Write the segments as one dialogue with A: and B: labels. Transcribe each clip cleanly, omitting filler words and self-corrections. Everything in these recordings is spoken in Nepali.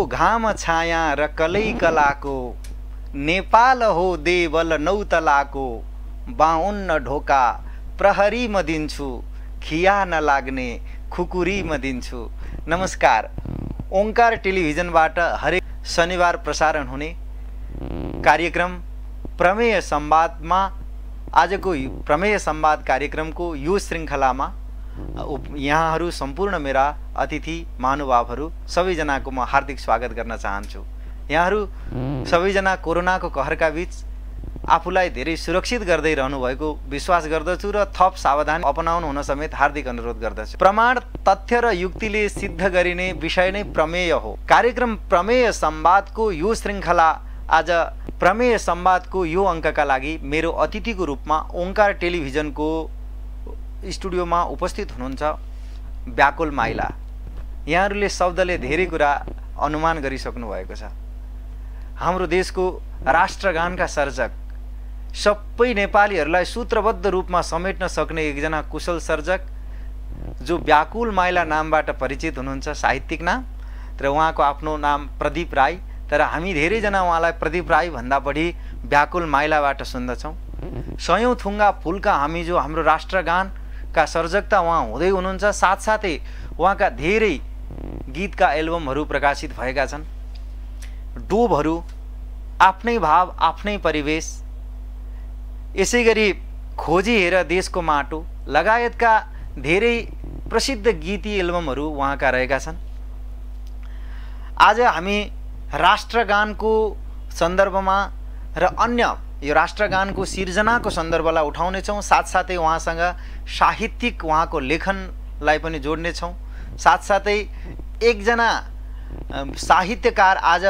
A: घाम छाया र कलै कलाको, नेपाल हो देवल 9 तलाको, 52 ढोका प्रहरी म दिन्छु, खिया नलाग्ने खुकुरी म दिन्छु। नमस्कार, ओंकार टेलिभिजनबाट हरेक शनिबार प्रसारण हुने कार्यक्रम प्रमेय संवादमा आजको प्रमेय संवाद कार्यक्रमको यो श्रृङ्खलामा यहाँहरू सम्पूर्ण मेरा अतिथि महानुभावहरू सबैजनाको म हार्दिक स्वागत गर्न चाहन्छु। यहाँहरू सबैजना कोरोनाको कहरका बीच आफूलाई धेरै सुरक्षित गर्दै रहनु भएको विश्वास गर्दछु र थप सावधानी अपनाउनु हुन समेत हार्दिक अनुरोध गर्दछु। प्रमाण, तथ्य र युक्तिले सिद्ध गरिने विषय नै प्रमेय हो। कार्यक्रम प्रमेय संवादको यो श्रृङ्खला आज प्रमेय संवादको यो अङ्कका लागि मेरो अतिथिको रूपमा ओंकार टेलिभिजनको स्टुडियोमा उपस्थित हुनुहुन्छ व्याकुल माइला। यहाँहरूले शब्दले धेरै कुरा अनुमान गरिसक्नु भएको छ। हाम्रो देशको राष्ट्रगानका सर्जक, सबै नेपालीहरूलाई सूत्रबद्ध रूपमा समेट्न सक्ने एकजना कुशल सर्जक जो व्याकुल माइला नामबाट परिचित हुनुहुन्छ, साहित्यिक नाम, तर उहाँको आफ्नो नाम प्रदीप राई, तर हामी धेरैजना उहाँलाई प्रदीप राई भन्दा बढी व्याकुल माइलाबाट सुन्दछौँ। सयौं थुङ्गा फुलका हामी जो हाम्रो राष्ट्रगानका सर्जकता उहाँ हुँदै हुनुहुन्छ, साथसाथै उहाँका धेरै गीतका एल्बमहरू प्रकाशित भएका छन्। डोबहरू, आफ्नै भाव आफ्नै परिवेश, यसै गरी खोजी हेर देशको माटो लगायतका धेरै प्रसिद्ध गीती एल्बमहरू उहाँका रहेका छन्। आज हामी राष्ट्रगानको सन्दर्भमा र अन्य यो राष्ट्रगानको सिर्जनाको सन्दर्भलाई उठाउनेछौँ। साथसाथै उहाँसँग साहित्यिक उहाँको लेखनलाई पनि जोड्नेछौँ। साथसाथै एकजना साहित्यकार आज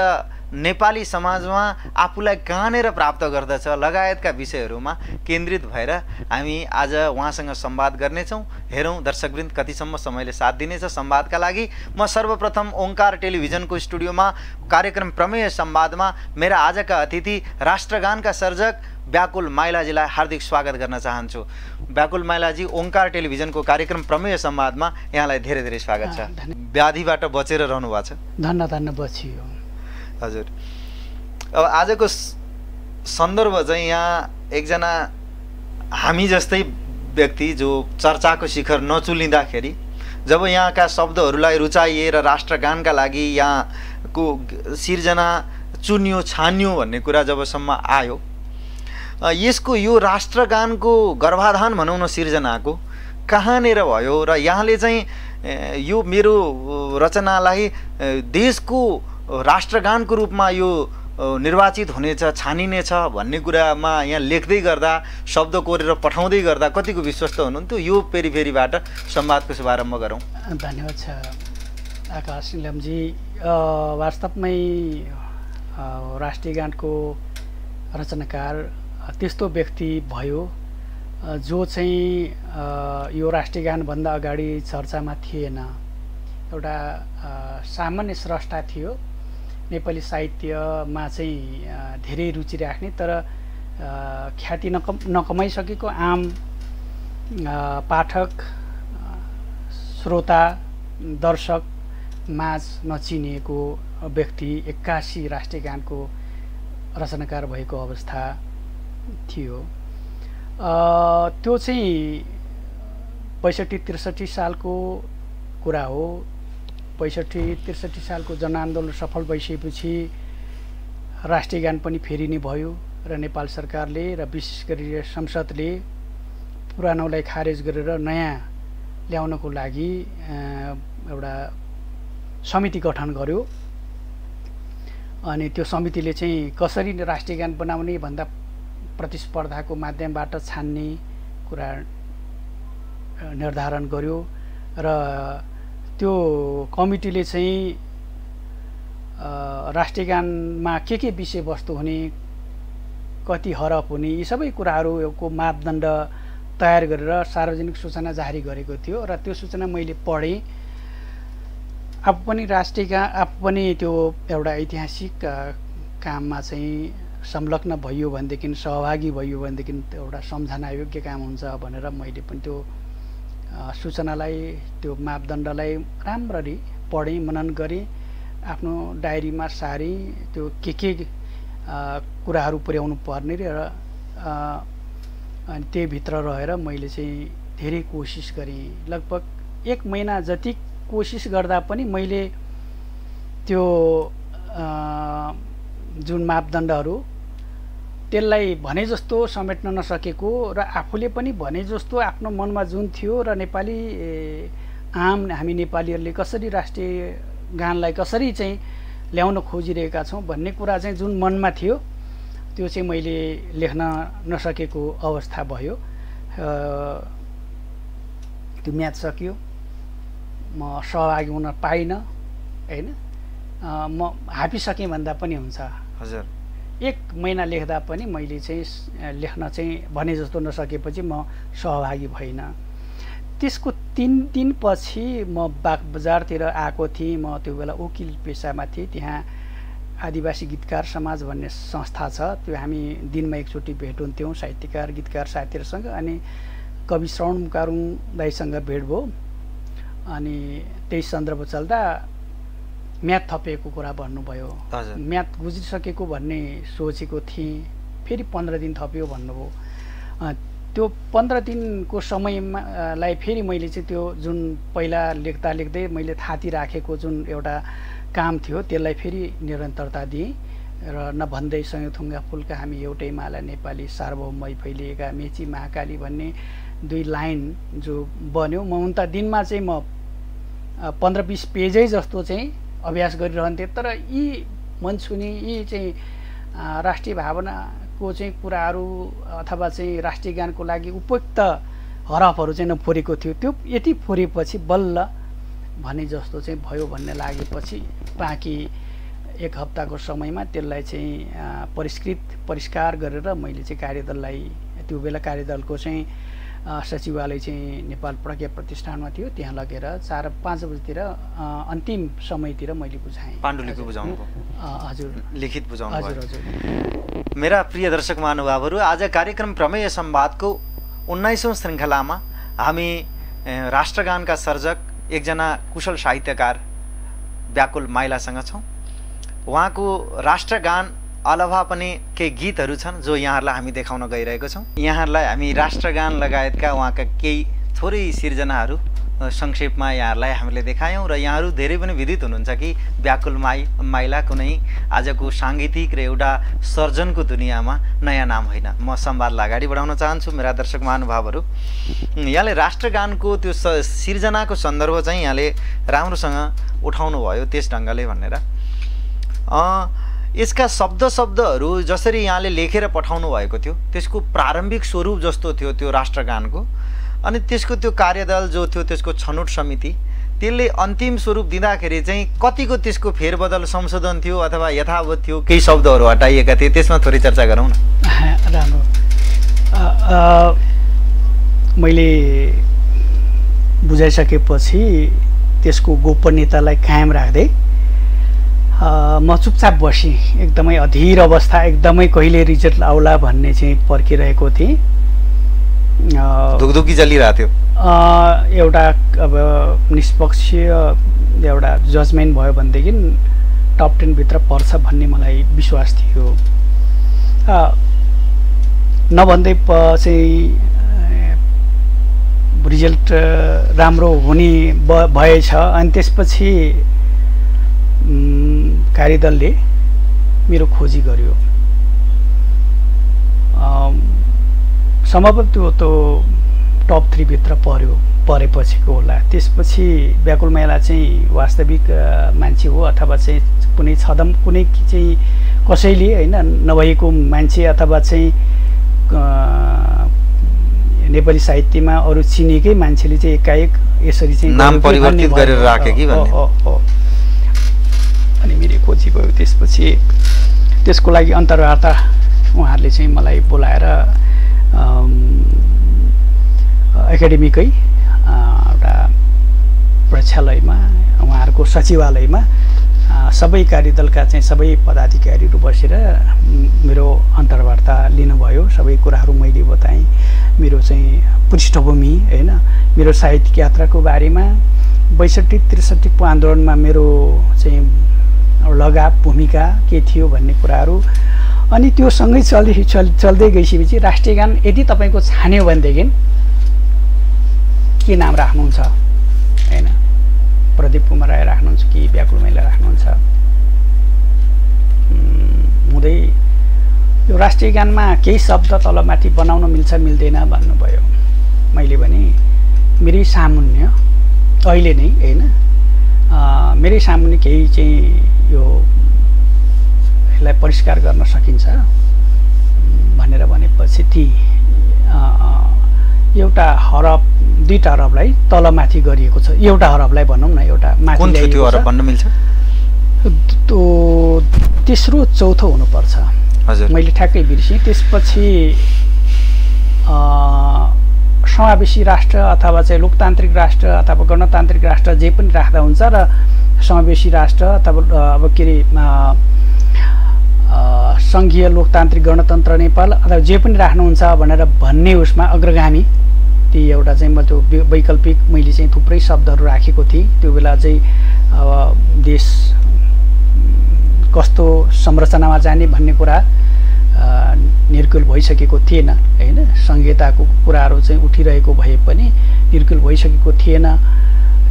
A: नेपाली समाजमा आफूलाई कहाँनिर प्राप्त गर्दछ लगायतका विषयहरूमा केन्द्रित भएर हामी आज उहाँसँग संवाद गर्नेछौँ। हेरौँ दर्शकवृन्द कतिसम्म समयले साथ दिनेछ संवादका लागि। म सर्वप्रथम ओंकार टेलिभिजनको स्टुडियोमा कार्यक्रम प्रमेय संवादमा मेरा आजका अतिथि राष्ट्रगानका सर्जक व्याकुल माइलाजीलाई हार्दिक स्वागत गर्न चाहन्छु। व्याकुल माइलाजी, ओंकार टेलिभिजनको कार्यक्रम प्रमेय संवादमा यहाँलाई धेरै धेरै स्वागत छ। व्याधिबाट बचेर रहनु भएको छ।
B: धन्न बचियो
A: हजुर। अब आजको सन्दर्भ चाहिँ यहाँ एकजना हामी जस्तै व्यक्ति जो चर्चाको शिखर नचुलिँदाखेरि जब यहाँका शब्दहरूलाई रुचाइए र राष्ट्रगानका लागि यहाँको सिर्जना चुन्यो छानियो भन्ने कुरा जबसम्म आयो, यसको यो राष्ट्रगानको गर्भाधान भनौँ न सिर्जनाको कहाँनिर भयो र यहाँले चाहिँ यो मेरो रचनालाई देशको राष्ट्रगानको रूपमा यो निर्वाचित हुनेछ, छानिनेछ भन्ने कुरामा यहाँ लेख्दै गर्दा, शब्द कोरेर पठाउँदै गर्दा कतिको विश्वस्त हुनुहुन्थ्यो? यो फेरिबाट संवादको शुभारम्भ गरौँ।
B: धन्यवाद छ आकाश निलमजी। वास्तवमै राष्ट्रियगानको रचनाकार त्यस्तो व्यक्ति भयो जो चाहिँ यो राष्ट्रियगानभन्दा अगाडि चर्चामा थिएन। एउटा सामान्य स्रष्टा थियो, नेपाली साहित्यमा चाहिँ धेरै रुचि राख्ने तर ख्याति नकमाइसकेको आम पाठक, श्रोता, दर्शक माझ नचिनिएको व्यक्ति 81 राष्ट्रियगानको रचनाकार भएको अवस्था थियो। त्यो चाहिँ 65-63 सालको कुरा हो। 65-63 सालको जनआन्दोलन सफल भइसकेपछि राष्ट्रियगान पनि फेरि नै भयो र नेपाल सरकारले र विशेष गरी संसदले पुरानोलाई खारेज गरेर नयाँ ल्याउनको लागि एउटा समिति गठन गर्यो। अनि त्यो समितिले चाहिँ कसरी राष्ट्रियगान बनाउने भन्दा प्रतिस्पर्धाको माध्यमबाट छान्ने कुरा निर्धारण गर्यो र त्यो कमिटीले चाहिँ राष्ट्रियगानमा के विषयवस्तु हुने, कति हरफ हुने, यी सबै कुराहरूको मापदण्ड तयार गरेर सार्वजनिक सूचना जारी गरेको थियो र त्यो सूचना मैले पढेँ। आफू पनि आफू पनि त्यो एउटा ऐतिहासिक काममा चाहिँ संलग्न भयो भनेदेखि, सहभागी भयो भनेदेखि एउटा सम्झना योग्य काम हुन्छ भनेर मैले पनि त्यो सूचनालाई, त्यो मापदण्डलाई राम्ररी पढेँ, मनन गरेँ आफ्नो डायरीमा सारी त्यो के कुराहरू पुर्याउनु पर्ने र अनि त्यहीभित्र रहेर मैले चाहिँ धेरै कोसिस गरेँ। लगभग 1 महिना जति कोसिस गर्दा पनि मैले त्यो जुन मापदण्डहरू त्यसलाई भने जस्तो समेट्न नसकेको र आफूले पनि भने जस्तो आफ्नो मनमा जुन थियो र नेपाली हामी नेपालीहरूले कसरी राष्ट्रिय गानलाई कसरी चाहिँ ल्याउन खोजिरहेका छौँ भन्ने कुरा चाहिँ जुन मनमा थियो त्यो चाहिँ मैले लेख्न नसकेको अवस्था भयो। त्यो म्याच सकियो, म सहभागी हुन पाइनँ हैन। म हापिसकेँ भन्दा पनि हुन्छ।
A: हजुर
B: 1 महिना लेख्दा पनि मैले चाहिँ लेख्न चाहिँ भने जस्तो नसकेपछि म सहभागी भइनँ। त्यसको 3 दिनपछि म बागबजारतिर आएको थिएँ। म त्यो बेला वकिल पेसामा थिएँ। त्यहाँ आदिवासी गीतकार समाज भन्ने संस्था छ, त्यो हामी दिनमा एकचोटि भेट हुन्थ्यौँ साहित्यकार गीतकार साथीहरूसँग। अनि कवि श्रवण मुकारुङ दाइसँग भेट भयो। अनि त्यही सन्दर्भ चल्दा म्याद थपिएको कुरा भन्नुभयो। म्याद गुज्रिसकेको भन्ने सोचेको थिएँ, फेरि 15 दिन थप्यो भन्नुभयो। त्यो 15 दिनको समयलाई फेरि मैले चाहिँ त्यो जुन पहिला लेख्दा लेख्दै मैले थाती राखेको जुन एउटा काम थियो त्यसलाई फेरि निरन्तरता दिएँ र नभन्दै संयोथुङ्गा फुलका हामी एउटै माला नेपाली सार्वभौमै फैलिएका मेची महाकाली भन्ने 2 लाइन जो बन्यो। म उन्ता दिनमा चाहिँ म 15-20 पेजै जस्तो चाहिँ अभ्यास गरिरहन्थेँ। तर यी मन छुने यी चाहिँ राष्ट्रिय भावनाको चाहिँ कुराहरू अथवा चाहिँ राष्ट्रिय गानको लागि उपयुक्त हरफहरू चाहिँ नफोरेको थियो। त्यो यति फोरेपछि बल्ल भने जस्तो चाहिँ भयो भन्ने लागेपछि बाँकी 1 हप्ताको समयमा त्यसलाई चाहिँ परिष्कार गरेर मैले चाहिँ कार्यदललाई, त्यो बेला कार्यदलको चाहिँ सचिवालय चाहिँ नेपाल प्रज्ञा प्रतिष्ठानमा थियो, त्यहाँ लगेर 4-5 बजीतिर अन्तिम समयतिर मैले बुझाएँ।
A: पाण्डुलिपि बुझाउनु भयो?
B: हजुर,
A: लिखित बुझाउनु भयो।
B: हजुर हजुर।
A: मेरा प्रिय दर्शक महानुभावहरू, आज कार्यक्रम प्रमेय संवादको 19औं श्रृङ्खलामा हामी राष्ट्रगानका सर्जक एकजना कुशल साहित्यकार व्याकुल माइलासँग छौँ। उहाँको राष्ट्रगान अलावा पनि केही गीतहरू छन् जो यहाँहरूलाई हामी देखाउन गइरहेको छौँ। यहाँहरूलाई हामी राष्ट्रगान लगायतका उहाँका केही थोरै सिर्जनाहरू संक्षेपमा यहाँहरूलाई हामीले देखायौँ र यहाँहरू धेरै पनि विदित हुनुहुन्छ कि व्याकुल माइला कुनै आजको साङ्गीतिक र एउटा सर्जनको दुनियाँमा नयाँ नाम होइन। म संवादलाई अगाडि बढाउन चाहन्छु मेरा दर्शक महानुभावहरू। यहाँले राष्ट्रगानको त्यो सिर्जनाको सन्दर्भ चाहिँ यहाँले राम्रोसँग उठाउनु भयो त्यस ढङ्गले भनेर। यसका शब्दहरू जसरी यहाँले लेखेर पठाउनु भएको थियो त्यसको प्रारम्भिक स्वरूप जस्तो थियो त्यो राष्ट्रगानको, अनि त्यसको त्यो कार्यदल जो थियो त्यसको छनौट समिति त्यसले अन्तिम स्वरूप दिँदाखेरि चाहिँ कतिको त्यसको फेरबदल संशोधन थियो अथवा यथावत थियो, केही शब्दहरू हटाइएका थिए, त्यसमा थोरै चर्चा गरौँ न।
B: राम्रो। मैले बुझाइसकेपछि त्यसको गोपनीयतालाई कायम राख्दै म चुपचाप बसेँ। एकदमै अधीर अवस्था, एकदमै कहिले रिजल्ट आउला भन्ने चाहिँ पर्खिरहेको थिएँ।
A: धुकधुकी चलिरहेको थियो।
B: एउटा अब निष्पक्ष एउटा जजमेन्ट भयो भनेदेखि टप 10 भित्र पर्छ भन्ने मलाई विश्वास थियो। नभन्दै चाहिँ रिजल्ट राम्रो हुने भएछ। अनि त्यसपछि कार्यदलले मेरो खोजी गर्यो। सम्भवतः त्यो टप 3 भित्र परेपछिको होला। त्यसपछि व्याकुल माइला चाहिँ वास्तविक मान्छे हो अथवा चाहिँ कुनै छदम कुनै चाहिँ कसैले होइन नभएको मान्छे अथवा चाहिँ नेपाली साहित्यमा अरू चिनेकै मान्छेले चाहिँ एकाएक यसरी चाहिँ
A: नाम परिवर्तित गरेर राखे कि भन्ने।
B: अनि मेरो खोजी भयो। त्यसपछि त्यसको लागि अन्तर्वार्ता उहाँहरूले चाहिँ मलाई बोलाएर एकाडेमीकै एउटा प्रेक्षालयमा उहाँहरूको सचिवालयमा सबै कार्यदलका चाहिँ सबै पदाधिकारीहरू बसेर मेरो अन्तर्वार्ता लिनुभयो। सबै कुराहरू मैले बताएँ, मेरो चाहिँ पृष्ठभूमि होइन, मेरो साहित्यिक यात्राको बारेमा 62-63 को आन्दोलनमा मेरो चाहिँ लगाव भूमिका के थियो भन्ने कुराहरू अनि त्यो सँगै चल्दै गइसकेपछि राष्ट्रिय गान यदि तपाईँको छान्यो भनेदेखि के नाम राख्नुहुन्छ हैन प्रदीप कुमार राय राख्नुहुन्छ कि व्याकुल मैला राख्नुहुन्छ हुँदै यो राष्ट्रिय गानमा केही शब्द तलमाथि बनाउन मिल्छ मिल्दैन भन्नुभयो मैले भने मेरै सामुन्य अहिले नै हैन मेरै सामुन्य केही चाहिँ यो यसलाई परिष्कार गर्न सकिन्छ भनेर भनेपछि ती एउटा हरफ दुईटा हरफलाई तलमाथि गरिएको छ एउटा हरफलाई भनौँ न एउटा माथि
A: ल्याइएको हरफ भन्न मिल्छ
B: त्यो तेस्रो चौथो हुनुपर्छ
A: हजुर
B: मैले ठ्याक्कै बिर्सेँ त्यसपछि समावेशी राष्ट्र अथवा चाहिँ लोकतान्त्रिक राष्ट्र अथवा गणतान्त्रिक राष्ट्र जे पनि राख्दा हुन्छ र समावेशी राष्ट्र अथवा अब के अरे सङ्घीय लोकतान्त्रिक गणतन्त्र नेपाल अथवा जे पनि राख्नुहुन्छ भनेर भन्ने उसमा अग्रगामी ती एउटा चाहिँ म त्यो वैकल्पिक मैले चाहिँ थुप्रै शब्दहरू राखेको थिएँ त्यो बेला चाहिँ अब देश कस्तो संरचनामा जाने भन्ने कुरा निर्कुल भइसकेको थिएन हैन संहिताको कुराहरू चाहिँ उठिरहेको भए पनि निर्कुल भइसकेको थिएन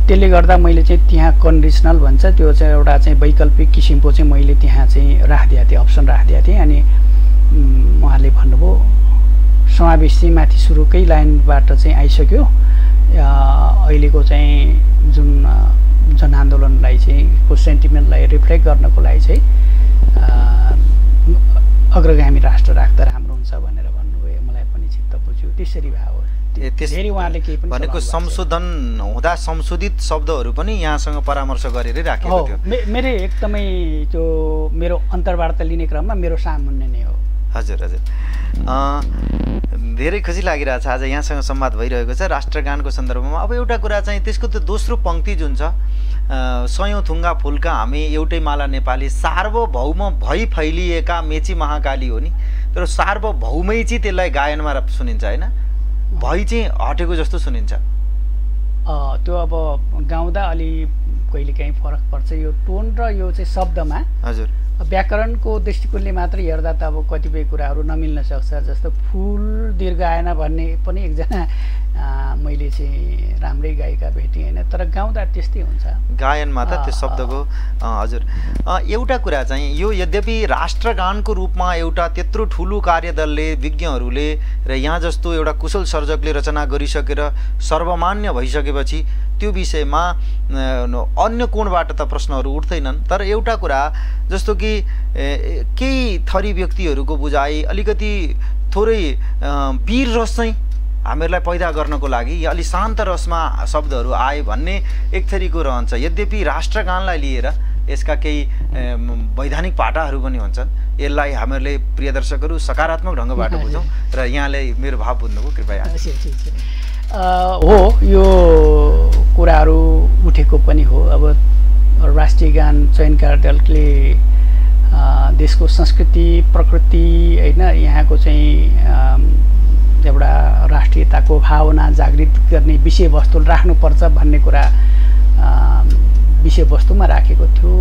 B: त्यसले गर्दा मैले चाहिँ त्यहाँ कन्डिसनल भन्छ त्यो चाहिँ एउटा चाहिँ वैकल्पिक किसिमको चाहिँ मैले त्यहाँ चाहिँ राखिदिएको थिएँ अप्सन राखिदिएको थिएँ अनि उहाँले भन्नुभयो समावेश चाहिँ माथि सुरुकै लाइनबाट चाहिँ आइसक्यो अहिलेको चाहिँ जुन जनआन्दोलनलाई चाहिँ को सेन्टिमेन्टलाई रिफ्लेक्ट गर्नको लागि चाहिँ अग्रगामी राष्ट्र राख्दा राम्रो हुन्छ भनेर भन्नुभयो मलाई पनि चित्त बुझ्यो त्यसरी भयो धेरै उहाँले केही पनि
A: भनेको संशोधन हुँदा संशोधित शब्दहरू पनि यहाँसँग परामर्श गरेरै राखेको थियो
B: मेरो एकदमै त्यो मेरो अन्तर्वार्ता लिने क्रममा मेरो सामुन्य नै हो
A: हजुर हजुर धेरै खुसी लागिरहेछ आज यहाँसँग संवाद भइरहेको छ राष्ट्रगानको सन्दर्भमा अब एउटा कुरा चाहिँ त्यसको त दोस्रो पंक्ति जुन छ सयौं थुङ्गा फुलका हामी एउटै माला नेपाली सार्वभौम भई फैलिएका मेची महाकाली हो नि तर सार्वभौमै चाहिँ त्यसलाई गायनमा सुनिन्छ हैन भई चाहिँ हटेको जस्तो सुनिन्छ
B: त्यो अब गाउँदा अलि कहिलेकाहीँ फरक पर्छ यो टोन र यो चाहिँ शब्दमा
A: हजुर
B: व्याकरणको दृष्टिकोणले मात्र हेर्दा त अब कतिपय कुराहरू नमिल्न सक्छ जस्तो फुल दीर्घ आएन भन्ने पनि एकजना मैले चाहिँ राम्रै गायिका भेटेँ हैन तर गाउँदा त्यस्तै हुन्छ
A: गायनमा त त्यो शब्दको हजुर एउटा कुरा चाहिँ यो यद्यपि राष्ट्रगानको रूपमा एउटा त्यत्रो ठुलो कार्यदलले विज्ञहरूले र यहाँ जस्तो एउटा कुशल सर्जकले रचना गरिसकेर सर्वमान्य भइसकेपछि त्यो विषयमा अन्य कोणबाट त प्रश्नहरू उठ्दैनन् तर एउटा कुरा जस्तो कि केही थरी व्यक्तिहरूको बुझाइ अलिकति थोरै वीर रस चाहिँ हामीहरूलाई पैदा गर्नको लागि या अलि शान्त रसमा शब्दहरू आए भन्ने एक थरीको रहन्छ यद्यपि राष्ट्रगानलाई लिएर यसका केही वैधानिक पाटाहरू पनि हुन्छन् यसलाई हामीहरूले प्रिय दर्शकहरू सकारात्मक ढङ्गबाट बुझौँ र यहाँले मेरो भाव बुझ्नुभयो कृपया
B: हो यो कुराहरू उठेको पनि हो अब राष्ट्रिय गान चयन कार्यदलले देशको संस्कृति प्रकृति हैन यहाँको चाहिँ एउटा राष्ट्रियताको भावना जागृत गर्ने विषयवस्तु राख्नुपर्छ भन्ने कुरा विषयवस्तुमा राखेको थियो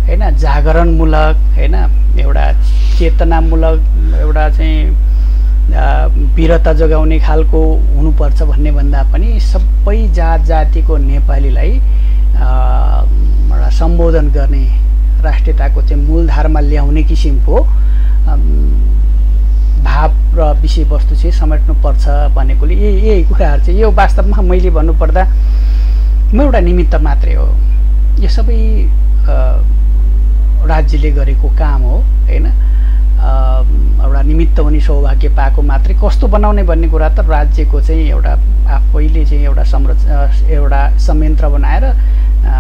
B: हैन जागरणमूलक हैन एउटा चेतनामूलक एउटा चाहिँ वीरता जगाउने खालको हुनुपर्छ भन्ने भन्दा पनि सबै जात जातिको नेपालीलाई एउटा सम्बोधन गर्ने राष्ट्रियताको चाहिँ मूलधारमा ल्याउने किसिमको भाव र विषयवस्तु चाहिँ समेट्नुपर्छ भनेकोले यही कुराहरू चाहिँ यो वास्तवमा मैले भन्नुपर्दा म एउटा निमित्त मात्रै हो यो सबै राज्यले गरेको काम हो हैन एउटा निमित्त हुने सौभाग्य पाएको मात्रै कस्तो बनाउने भन्ने कुरा त राज्यको चाहिँ एउटा आफैले चाहिँ एउटा संयन्त्र बनाएर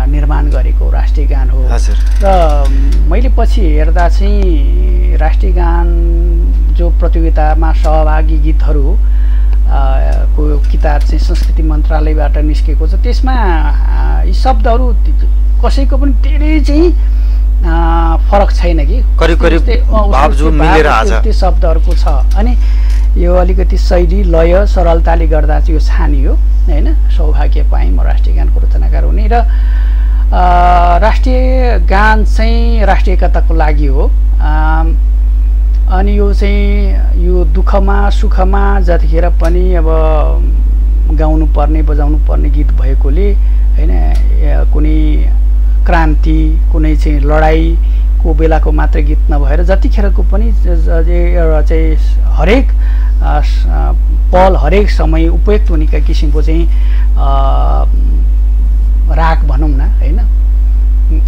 B: निर्माण गरेको राष्ट्रिय गान हो र मैले पछि हेर्दा चाहिँ राष्ट्रिय गान जो प्रतियोगितामा सहभागी गीतहरू को किताब चाहिँ संस्कृति मन्त्रालयबाट निस्केको छ त्यसमा यी शब्दहरू कसैको पनि धेरै चाहिँ फरक छैन कि
A: करिब करिब भाव जो मिलेर आछ
B: त्यो शब्दहरूको छ अनि यो अलिकति शैली लय सरलताले गर्दा चाहिँ यो छानियो हैन सौभाग्य पाएँ म राष्ट्रिय गानको रचनाकार हुने र राष्ट्रिय गान चाहिँ राष्ट्रिय एकताको लागि हो। अनि यो चाहिँ यो दुःखमा सुखमा जतिखेर पनि अब गाउनु पर्ने बजाउनु पर्ने गीत भएकोले हैन, कुनै क्रान्ति कुनै चाहिँ लडाइँको बेलाको मात्रै गीत नभएर जतिखेरको पनि एउटा चाहिँ हरेक पल हरेक समय उपयुक्त हुने किसिमको चाहिँ राग भनौँ न हैन,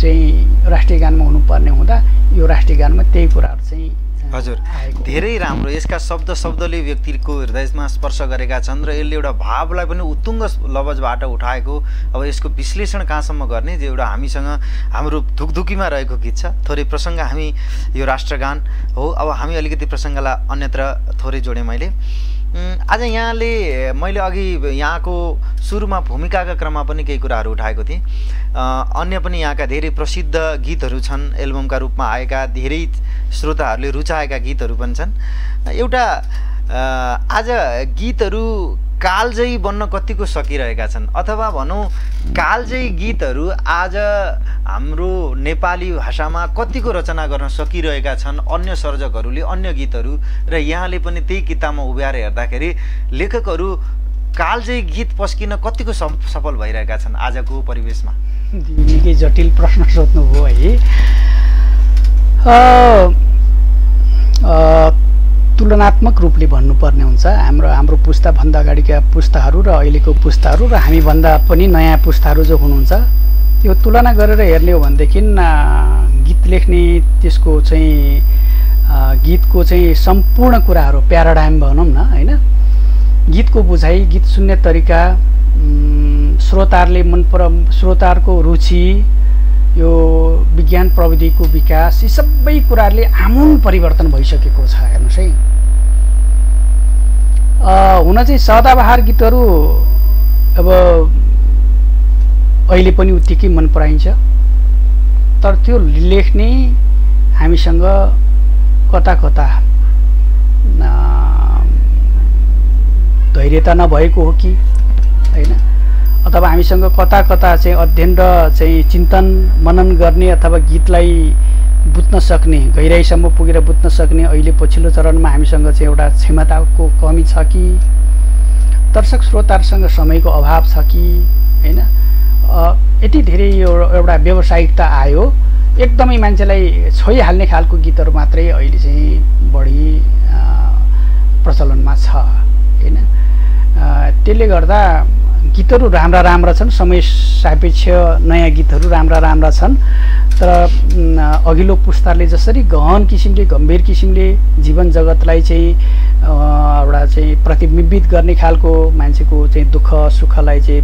B: चाहिँ राष्ट्रिय गानमा हुनुपर्ने हुँदा यो राष्ट्रिय गानमा त्यही कुराहरू चाहिँ
A: हजुर धेरै राम्रो। यसका शब्दले व्यक्तिको हृदयमा स्पर्श गरेका छन् र यसले एउटा भावलाई पनि उत्तुङ्ग लवजबाट उठाएको। अब यसको विश्लेषण कहाँसम्म गर्ने, जो एउटा हामीसँग हाम्रो धुकधुकीमा रहेको गीत छ। थोरै प्रसङ्ग हामी यो राष्ट्रगान हो, अब हामी अलिकति प्रसङ्गलाई अन्यत्र थोरै जोडेँ मैले। आज यहाँले मैले अघि यहाँको सुरुमा भूमिकाका क्रममा पनि केही कुराहरू उठाएको थिएँ। अन्य पनि यहाँका धेरै प्रसिद्ध गीतहरू छन्, एल्बमका रूपमा आएका धेरै श्रोताहरूले रुचाएका गीतहरू पनि छन्। एउटा आज गीतहरू कालजयी बन्न कतिको सकिरहेका छन्, अथवा भनौँ कालजयी गीतहरू आज हाम्रो नेपाली भाषामा कतिको रचना गर्न सकिरहेका छन् अन्य सर्जकहरूले अन्य गीतहरू, र यहाँले पनि त्यही किताबमा उभ्याएर हेर्दाखेरि लेखकहरू कालजयी गीत पस्किन कतिको सफल भइरहेका छन् आजको परिवेशमा?
B: निकै जटिल प्रश्न सोध्नुभयो है। तुलनात्मक रूपले भन्नुपर्ने हुन्छ। हाम्रो पुस्ताभन्दा अगाडिका पुस्ताहरू र अहिलेको पुस्ताहरू र हामीभन्दा पनि नयाँ पुस्ताहरू जो हुनुहुन्छ, यो तुलना गरेर हेर्ने हो भनेदेखि गीत लेख्ने त्यसको चाहिँ गीतको चाहिँ सम्पूर्ण कुराहरू प्याराडाइम भनौँ न हैन, गीतको बुझाइ, गीत सुन्ने तरिका, श्रोताहरूको रुचि, यो विज्ञान प्रविधिको विकास, यी सबै कुराहरूले आमूल परिवर्तन भइसकेको छ। हेर्नुहोस् है, हुन चाहिँ सदाबहार गीतहरू अब अहिले पनि उत्तिकै मन पराइन्छ, तर त्यो लेख्ने हामीसँग कता कता धैर्यता नभएको हो कि हैन, अथवा हामीसँग कता कता चाहिँ अध्ययन र चाहिँ चिन्तन मनन गर्ने अथवा गीतलाई बुझ्न सक्ने, गहिराइसम्म पुगेर बुझ्न सक्ने अहिले पछिल्लो चरणमा हामीसँग चाहिँ एउटा क्षमताको कमी छ कि, दर्शक श्रोताहरूसँग समयको अभाव छ कि हैन, यति धेरै एउटा व्यावसायिकता आयो, एकदमै मान्छेलाई छोइहाल्ने खालको गीतहरू मात्रै अहिले चाहिँ बढी प्रचलनमा छ हैन। त्यसले गर्दा गीतहरू राम्रा छन्, समय सापेक्ष नयाँ गीतहरू राम्रा छन्, तर अघिल्लो पुस्ताले जसरी गहन किसिमले गम्भीर किसिमले जीवन जगतलाई चाहिँ एउटा चाहिँ प्रतिबिम्बित गर्ने खालको मान्छेको चाहिँ दुःख सुखलाई चाहिँ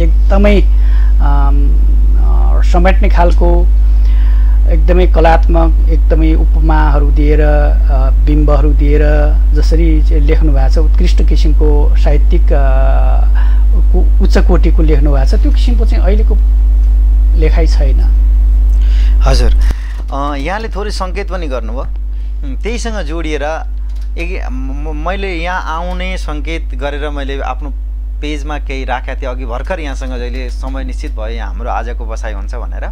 B: एकदमै समेट्ने खालको एकदमै कलात्मक एकदमै उपमाहरू दिएर बिम्बहरू दिएर जसरी लेख्नु भएको छ, उत्कृष्ट किसिमको साहित्यिक उच्च कोटिको लेख्नु भएको छ, त्यो किसिमको चाहिँ अहिलेको लेखाइ छैन।
A: हजुर, यहाँले थोरै सङ्केत पनि गर्नुभयो, त्यहीसँग जोडिएर मैले यहाँ आउने सङ्केत गरेर मैले आफ्नो पेजमा केही राखेको थिएँ अघि भर्खर यहाँसँग जहिले समय निश्चित भयो यहाँ हाम्रो आजको बसाइ हुन्छ भनेर।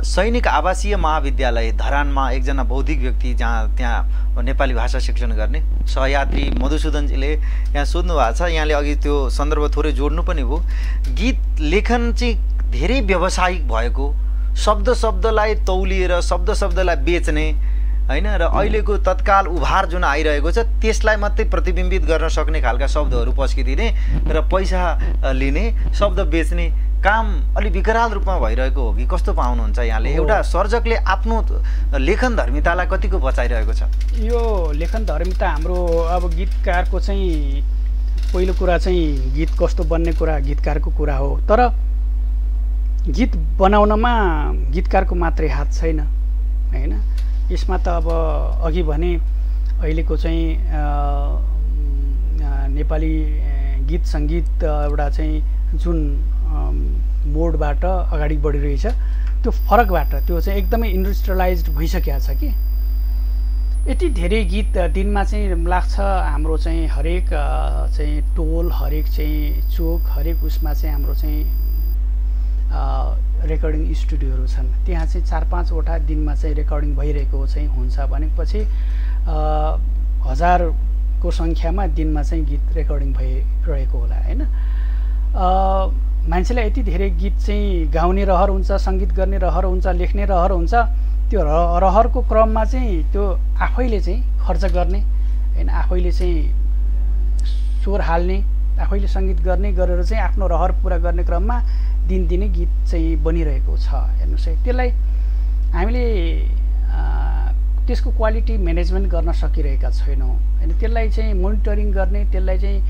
A: सैनिक आवासीय महाविद्यालय धरानमा एकजना बौद्धिक व्यक्ति त्यहाँ नेपाली भाषा शिक्षण गर्ने सहयात्री मधुसूदनजीले यहाँ सोध्नु भएको छ, यहाँले अघि त्यो सन्दर्भ थोरै जोड्नु पनि भयो। गीत लेखन चाहिँ धेरै व्यावसायिक भएको, शब्दलाई तौलिएर शब्दलाई बेच्ने हैन, र अहिलेको तत्काल उभार जुन आइरहेको छ त्यसलाई मात्रै प्रतिबिम्बित गर्न सक्ने खालका शब्दहरू पस्किदिने र पैसा लिने, शब्द बेच्ने काम अलि विकराल रूपमा भइरहेको हो कि कस्तो पाउनुहुन्छ यहाँले? एउटा सर्जकले आफ्नो लेखन धर्मितालाई कतिको बचाइरहेको छ?
B: यो लेखन धर्मिता हाम्रो अब गीतकारको चाहिँ पहिलो कुरा चाहिँ गीत कस्तो बन्ने कुरा गीतकारको कुरा हो, तर गीत बनाउनमा गीतकारको मात्रै हात छैन हैन। यसमा त अब अघि भने अहिलेको चाहिँ नेपाली गीत सङ्गीत एउटा चाहिँ जुन मोडबाट अगाडि बढिरहेछ त्यो फरकबाट त्यो चाहिँ एकदमै इन्डस्ट्रियलाइज्ड भइसकेको छ कि यति धेरै गीत दिनमा चाहिँ लाग्छ हाम्रो चाहिँ हरेक चाहिँ टोल हरेक चाहिँ चोक हरेक उसमा चाहिँ हाम्रो चाहिँ रेकर्डिङ स्टुडियोहरू छन्, त्यहाँ चाहिँ 4-5वटा दिनमा चाहिँ रेकर्डिङ भइरहेको चाहिँ हुन्छ भनेपछि हजारको सङ्ख्यामा दिनमा चाहिँ गीत रेकर्डिङ भइरहेको होला हैन। मान्छेलाई यति धेरै गीत चाहिँ गाउने रहर हुन्छ, सङ्गीत गर्ने रहर हुन्छ, लेख्ने रहर हुन्छ, त्यो रहरको क्रममा चाहिँ त्यो आफैले चाहिँ खर्च गर्ने हैन, आफैले चाहिँ स्वर हाल्ने, आफैले सङ्गीत गर्ने गरेर चाहिँ आफ्नो रहर पुरा गर्ने क्रममा दिनदिनै गीत चाहिँ बनिरहेको छ। हेर्नुहोस् है, त्यसलाई हामीले त्यसको क्वालिटी म्यानेजमेन्ट गर्न सकिरहेका छैनौँ हैन। त्यसलाई चाहिँ मोनिटरिङ गर्ने, त्यसलाई चाहिँ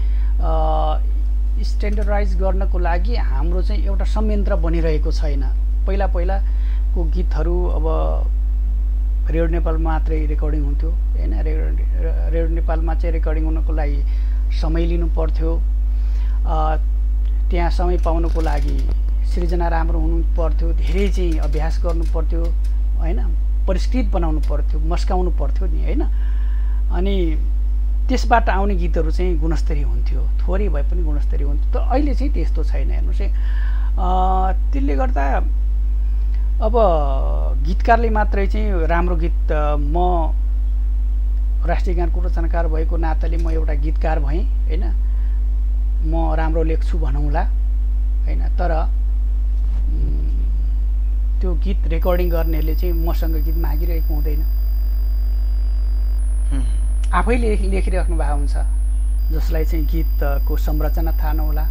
B: स्ट्यान्डर्डाइज गर्नको लागि हाम्रो चाहिँ एउटा संयन्त्र बनिरहेको छैन। पहिलाको गीतहरू अब रेडियो नेपालमा मात्रै रेकर्डिङ हुन्थ्यो हैन। रेडियो नेपालमा चाहिँ रेकर्डिङ हुनको लागि समय लिनु पर्थ्यो, त्यहाँ समय पाउनको लागि सृजना राम्रो हुनु पर्थ्यो, धेरै चाहिँ अभ्यास गर्नु पर्थ्यो हैन, परिष्कृत बनाउनु पर्थ्यो, मस्काउनु पर्थ्यो नि हैन। अनि त्यसबाट आउने गीतहरू चाहिँ गुणस्तरीय हुन्थ्यो, थोरै भए पनि गुणस्तरीय हुन्थ्यो। तर अहिले चाहिँ त्यस्तो छैन। हेर्नुहोस् है, त्यसले गर्दा अब गीतकारले मात्रै चाहिँ राम्रो गीत, म राष्ट्रिय गानको रचनाकार भएको नाताले म एउटा गीतकार भएँ हैन, म राम्रो लेख्छु भनौँला हैन, तर त्यो गीत रेकर्डिङ गर्नेहरूले चाहिँ मसँग गीत मागिरहेको हुँदैन, आफैले लेखिराख्नु भएको हुन्छ, जसलाई चाहिँ गीतको संरचना थाहा नहोला,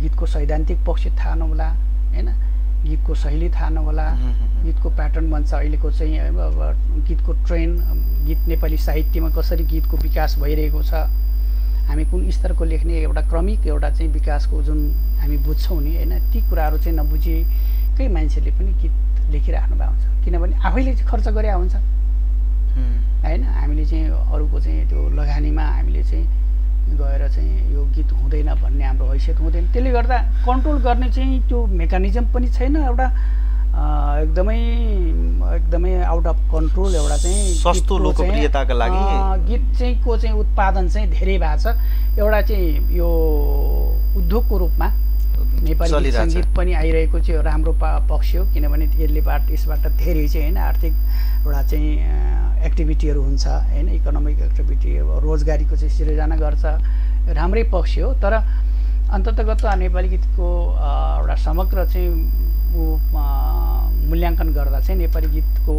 B: गीतको सैद्धान्तिक पक्ष थाहा नहोला हैन, गीतको शैली थाहा नहोला, गीतको प्याटर्न भन्छ अहिलेको चाहिँ अब गीतको ट्रेन्ड, गीत नेपाली साहित्यमा कसरी गीतको विकास भइरहेको छ, हामी कुन स्तरको लेख्ने एउटा क्रमिक एउटा चाहिँ विकासको जुन हामी बुझ्छौँ नि हैन, ती कुराहरू चाहिँ नबुझेकै मान्छेले पनि गीत लेखिराख्नु भएको हुन्छ, किनभने आफैले खर्च गरे हुन्छ हैन। हामीले चाहिँ अरूको चाहिँ त्यो लगानीमा हामीले चाहिँ गएर चाहिँ यो गीत हुँदैन भन्ने हाम्रो हैसियत हुँदैन। त्यसले गर्दा कन्ट्रोल गर्ने चाहिँ त्यो मेकानिजम पनि छैन, एउटा एकदमै आउट अफ कन्ट्रोल एउटा चाहिँ
A: सस्तो लोकप्रियताका लागि
B: गीत चाहिँ को चाहिँ उत्पादन चाहिँ धेरै भएको छ। एउटा चाहिँ यो उद्योगको रूपमा नेपाली सङ्गीत पनि आइरहेको चाहिँ राम्रो पक्ष हो, किनभने यसबाट धेरै चाहिँ हैन आर्थिक एउटा चाहिँ एक्टिभिटीहरू हुन्छ हैन, इकोनोमिक एक्टिभिटी, रोजगारीको चाहिँ सृजना गर्छ, राम्रै पक्ष हो। तर अन्ततगत नेपाली गीतको एउटा समग्र चाहिँ मूल्याङ्कन गर्दा चाहिँ नेपाली गीतको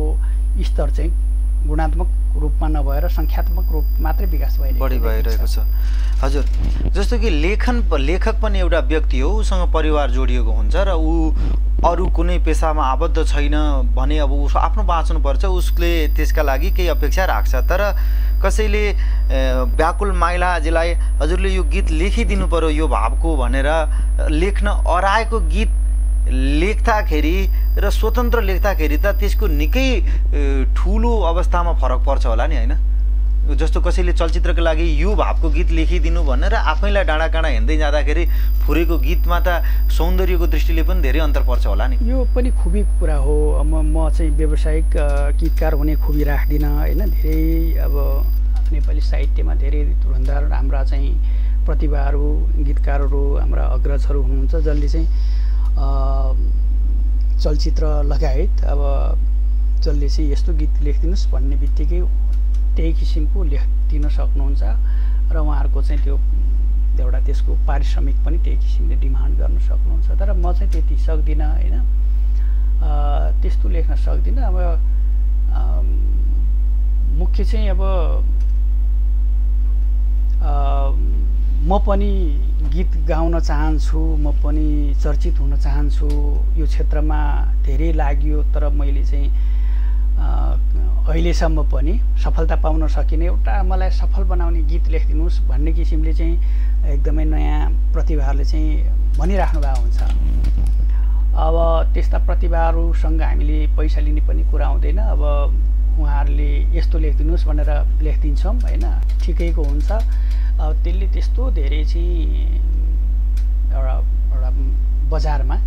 B: स्तर चाहिँ गुणात्मक रूपमा नभएर सङ्ख्यात्मक रूप मात्रै विकास
A: भइरहेको छ। हजुर, जस्तो कि लेखक पनि एउटा व्यक्ति हो, उसँग परिवार जोडिएको हुन्छ र ऊ अरू कुनै पेसामा आबद्ध छैन भने अब उसको आफ्नो बाँच्नुपर्छ, उसले त्यसका लागि केही अपेक्षा राख्छ। तर कसैले व्याकुल माइलाजीलाई हजुरले यो गीत लेखिदिनु पर्यो यो भावको भनेर लेख्न अराएको गीत लेख्दाखेरि र स्वतन्त्र लेख्दाखेरि त त्यसको निकै ठुलो अवस्थामा फरक पर्छ होला नि हैन। जस्तो कसैले चलचित्रको लागि यो भावको गीत लेखिदिनु भनेर आफैलाई डाँडा काँडा हिँड्दै जाँदाखेरि फुरेको गीतमा त सौन्दर्यको दृष्टिले पनि धेरै अन्तर पर्छ होला नि।
B: यो पनि खुबी कुरा हो। म चाहिँ व्यावसायिक गीतकार हुने खुबी राख्दिनँ हैन। धेरै अब नेपाली साहित्यमा धेरै धुरन्धर हाम्रा चाहिँ प्रतिभाहरू गीतकारहरू हाम्रा अग्रजहरू हुनुहुन्छ जसले चाहिँ चलचित्र लगायत अब जसले चाहिँ यस्तो गीत लेखिदिनुहोस् भन्ने बित्तिकै त्यही किसिमको लेखिदिन सक्नुहुन्छ र उहाँहरूको चाहिँ त्यो एउटा त्यसको पारिश्रमिक पनि त्यही किसिमले डिमान्ड गर्न सक्नुहुन्छ। तर म चाहिँ त्यति सक्दिनँ हैन, त्यस्तो लेख्न सक्दिनँ। अब मुख्य चाहिँ अब म पनि गीत गाउन चाहन्छु, म पनि चर्चित हुन चाहन्छु, यो क्षेत्रमा धेरै लाग्यो तर मैले चाहिँ अहिलेसम्म पनि सफलता पाउन सकिने एउटा मलाई सफल बनाउने गीत लेखिदिनुहोस् भन्ने किसिमले चाहिँ एकदमै नयाँ प्रतिभाहरूले चाहिँ भनिराख्नु भएको हुन्छ। अब त्यस्ता प्रतिभाहरूसँग हामीले पैसा लिने पनि कुरा हुँदैन। अब उहाँहरूले यस्तो लेखिदिनुहोस् भनेर लेखिदिन्छौँ हैन, ठिकैको हुन्छ। अब त्यसले त्यस्तो धेरै चाहिँ एउटा बजारमा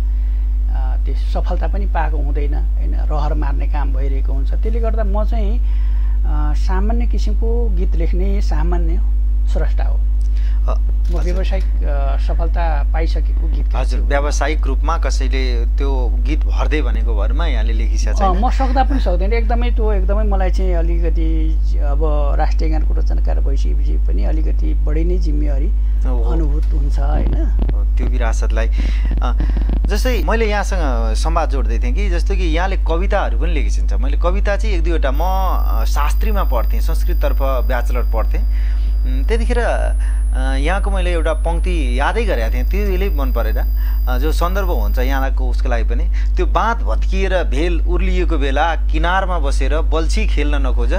B: त्यस सफलता पनि पाएको हुँदैन हैन, रहर मार्ने काम भइरहेको हुन्छ। त्यसले गर्दा म चाहिँ सामान्य किसिमको गीत लेख्ने सामान्य स्रष्टा हो। म व्यावसायिक सफलता पाइसकेको गीत।
A: हजुर, व्यावसायिक रूपमा कसैले त्यो गीत भर्दै भनेको भरमा यहाँले लेखिसकेको छैन?
B: म सक्दा पनि सक्दैन, एकदमै मलाई चाहिँ अलिकति अब राष्ट्रिय गानको रचनाकार भइसकेपछि पनि अलिकति बढी नै जिम्मेवारी अनुभूत हुन्छ होइन।
A: त्यो विरासतलाई जस्तै मैले यहाँसँग संवाद जोड्दै थिएँ कि जस्तो कि यहाँले कविताहरू पनि लेखिन्छ। मैले कविता चाहिँ एक दुईवटा म शास्त्रीमा पढ्थेँ, संस्कृततर्फ ब्याचलर पढ्थेँ, त्यतिखेर यहाँको मैले एउटा पङ्क्ति यादै गरेको थिएँ, त्यो यसले मन परेर जो सन्दर्भ हुन्छ यहाँको उसको लागि पनि, त्यो बाँध भत्किएर भेल उर्लिएको बेला किनारमा बसेर बल्छी खेल्न नखोज,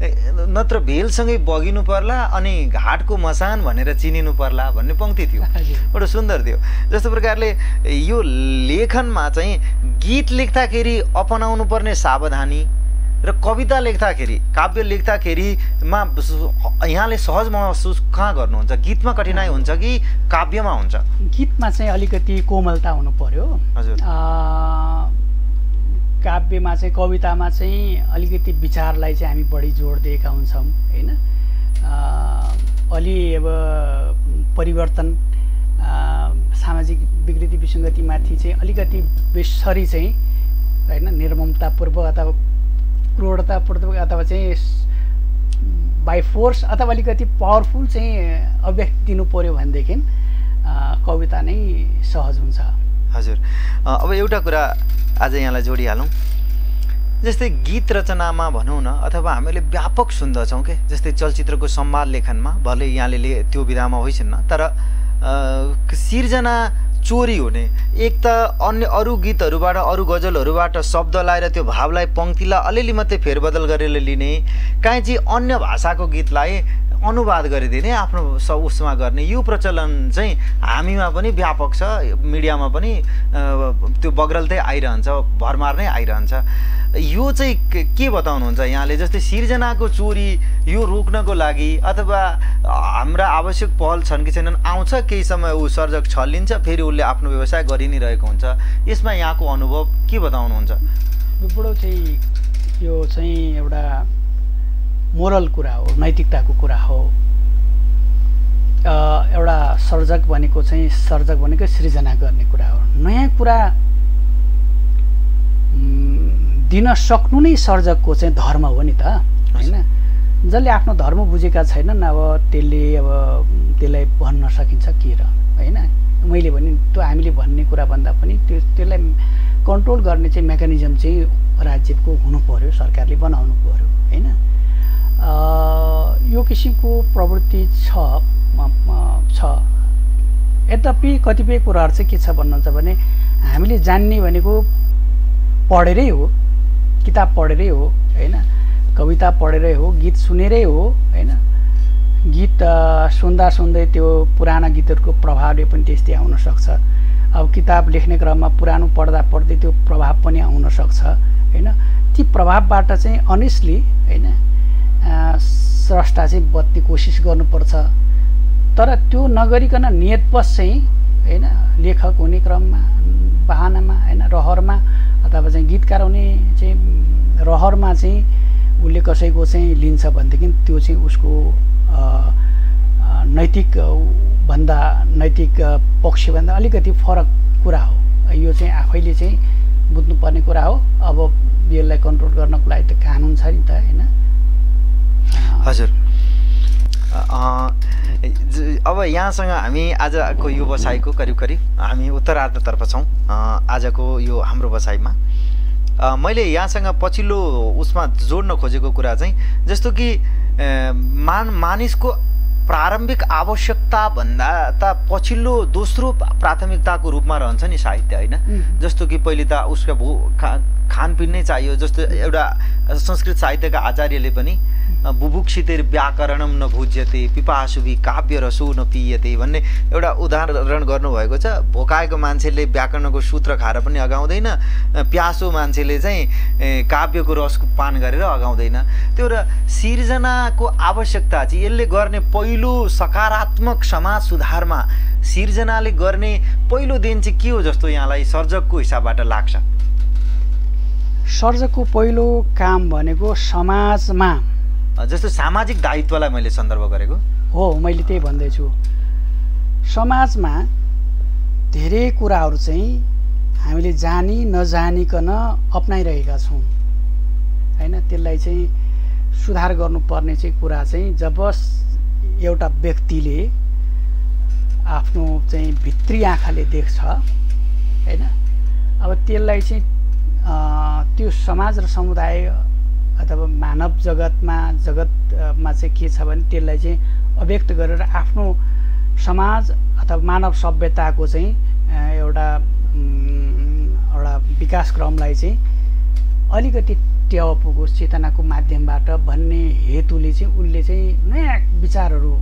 A: नत्र भेलसँगै बगिनु पर्ला अनि घाटको मसान भनेर चिनिनु पर्ला भन्ने पङ्क्ति थियो, बडो सुन्दर थियो। जस्तो प्रकारले यो लेखनमा चाहिँ गीत लेख्दाखेरि अपनाउनु पर्ने सावधानी र कविता लेख्दाखेरि, काव्य लेख्दाखेरिमा यहाँले सहज महसुस कहाँ गर्नुहुन्छ? गीतमा कठिनाइ हुन्छ कि काव्यमा हुन्छ?
B: गीतमा चाहिँ अलिकति कोमलता हुनु पर्यो।
A: हजुर।
B: काव्यमा चाहिँ, कवितामा चाहिँ अलिकति विचारलाई चाहिँ हामी बढी जोड दिएका हुन्छौँ होइन। अलि अब परिवर्तन, सामाजिक विकृति विसङ्गतिमाथि चाहिँ अलिकति बेसरी चाहिँ होइन, निर्ममतापूर्वक अथवा क्रूरतापूर्वक अथवा चाहिँ बाई फोर्स अथवा अलिकति पावरफुल चाहिँ अभिव्यक्ति दिनु पर्यो भनेदेखि कविता नै सहज हुन्छ।
A: हजुर, अब एउटा कुरा आज यहाँलाई जोडिहालौँ। जस्तै गीत रचनामा भनौँ न, अथवा हामीले व्यापक सुन्दछौँ के, जस्तै चलचित्रको संवाद लेखनमा भले यहाँले त्यो विधामा होइछन्, तर सिर्जना चोरी हुने, एक त अन्य अरू गीतहरूबाट, अरू गजलहरूबाट शब्द लाएर त्यो भावलाई, पङ्क्तिलाई अलिअलि मात्रै फेरबदल गरेर लिने, काहीँ चाहिँ अन्य भाषाको गीतलाई अनुवाद गरिदिने, आफ्नो उसमा गर्ने, यो प्रचलन चाहिँ हामीमा पनि व्यापक छ, मिडियामा पनि त्यो बग्रल्दै आइरहन्छ, भरमार नै आइरहन्छ। यो चाहिँ के बताउनुहुन्छ यहाँले? जस्तै सिर्जनाको चोरी यो रोक्नको लागि अथवा हाम्रा आवश्यक पहल छन् कि छैनन्, आउँछ केही समय ऊ सर्जक छल्लिन्छ, फेरि उसले आफ्नो व्यवसाय गरि नै रहेको हुन्छ, यसमा यहाँको अनुभव के बताउनुहुन्छ?
B: बडो चाहिँ यो चाहिँ एउटा मोरल कुरा हो, नैतिकताको कुरा हो। एउटा सर्जक भनेको सृजना गर्ने कुरा हो। नयाँ कुरा दिन सक्नु नै सर्जकको चाहिँ धर्म हो नि त होइन। जसले आफ्नो धर्म बुझेका छैनन्, अब त्यसलाई भन्न सकिन्छ के र होइन। मैले भने त्यो हामीले भन्ने कुरा भन्दा पनि त्यसलाई कन्ट्रोल गर्ने चाहिँ मेकानिजम चाहिँ राज्यको हुनु पर्यो, सरकारले बनाउनु पर्यो होइन। यो किसिमको प्रवृत्ति छ। यद्यपि कतिपय कुराहरू चाहिँ के छ भन्नुहुन्छ भने, हामीले जान्ने भनेको पढेरै हो, किताब पढेरै हो होइन, कविता पढेरै हो, गीत सुनेरै हो होइन। गीत सुन्दा सुन्दै त्यो पुराना गीतहरूको प्रभावले पनि त्यस्तै आउन सक्छ। अब किताब लेख्ने क्रममा पुरानो पढ्दा पढ्दै त्यो प्रभाव पनि आउन सक्छ होइन। ती प्रभावबाट चाहिँ अनेस्टली होइन स्रष्टा चाहिँ बत्ने कोसिस गर्नुपर्छ। तर त्यो नगरिकन नियतवश चाहिँ होइन लेखक हुने क्रममा, बहानामा होइन, रहरमा अथवा चाहिँ गीतकार हुने चाहिँ रहरमा चाहिँ उसले कसैको चाहिँ लिन्छ भनेदेखि त्यो चाहिँ उसको नैतिक पक्षभन्दा अलिकति फरक कुरा हो। यो चाहिँ आफैले चाहिँ बुझ्नुपर्ने कुरा हो। अब यसलाई कन्ट्रोल गर्नको लागि त कानुन छ नि त होइन।
A: हजुर, अब यहाँसँग हामी आजको यो बसाइको करिब हामी उत्तरार्धतर्फ छौँ। आजको यो हाम्रो बसाइमा मैले यहाँसँग पछिल्लो उसमा जोड्न खोजेको कुरा चाहिँ जस्तो कि मानिसको प्रारम्भिक आवश्यकता भन्दा त पछिल्लो दोस्रो प्राथमिकताको रूपमा रहन्छ नि साहित्य होइन। जस्तो कि पहिले त उसको खानपिन नै चाहियो। जस्तो एउटा संस्कृत साहित्यका आचार्यले पनि बुभुक्षितेर व्याकरणम न भुज्यते पिपासुभि काव्य रसो न पियते भन्ने एउटा उदाहरण गर्नुभएको छ। भोकाएको मान्छेले व्याकरणको सूत्र खाएर पनि अगाउँदैन, प्यासो मान्छेले चाहिँ काव्यको रसको पान गरेर अगाउँदैन। त्यो र सिर्जनाको आवश्यकता चाहिँ यसले गर्ने पहिलो सकारात्मक समाज सुधारमा सिर्जनाले गर्ने पहिलो दिन चाहिँ के हो जस्तो यहाँलाई सर्जकको हिसाबबाट लाग्छ?
B: सर्जकको पहिलो काम भनेको समाजमा
A: जस्तो सामाजिक दायित्वलाई मैले सन्दर्भ गरेको
B: हो मैले त्यही भन्दैछु समाजमा धेरै कुराहरू चाहिँ हामीले जानी नजानिकन अपनाइरहेका छौँ हैन त्यसलाई चाहिँ सुधार गर्नुपर्ने चाहिँ कुरा चाहिँ जब एउटा व्यक्तिले आफ्नो चाहिँ भित्री आँखाले देख्छ हैन अब त्यसलाई चाहिँ त्यो समाज र समुदाय अथवा मानव जगतमा चाहिँ के छ भने त्यसलाई चाहिँ अव्यक्त गरेर आफ्नो समाज अथवा मानव सभ्यताको चाहिँ एउटा विकास क्रमलाई चाहिँ अलिकति टेवा पुगोस् चेतनाको माध्यमबाट भन्ने हेतुले चाहिँ उसले चाहिँ नयाँ विचारहरू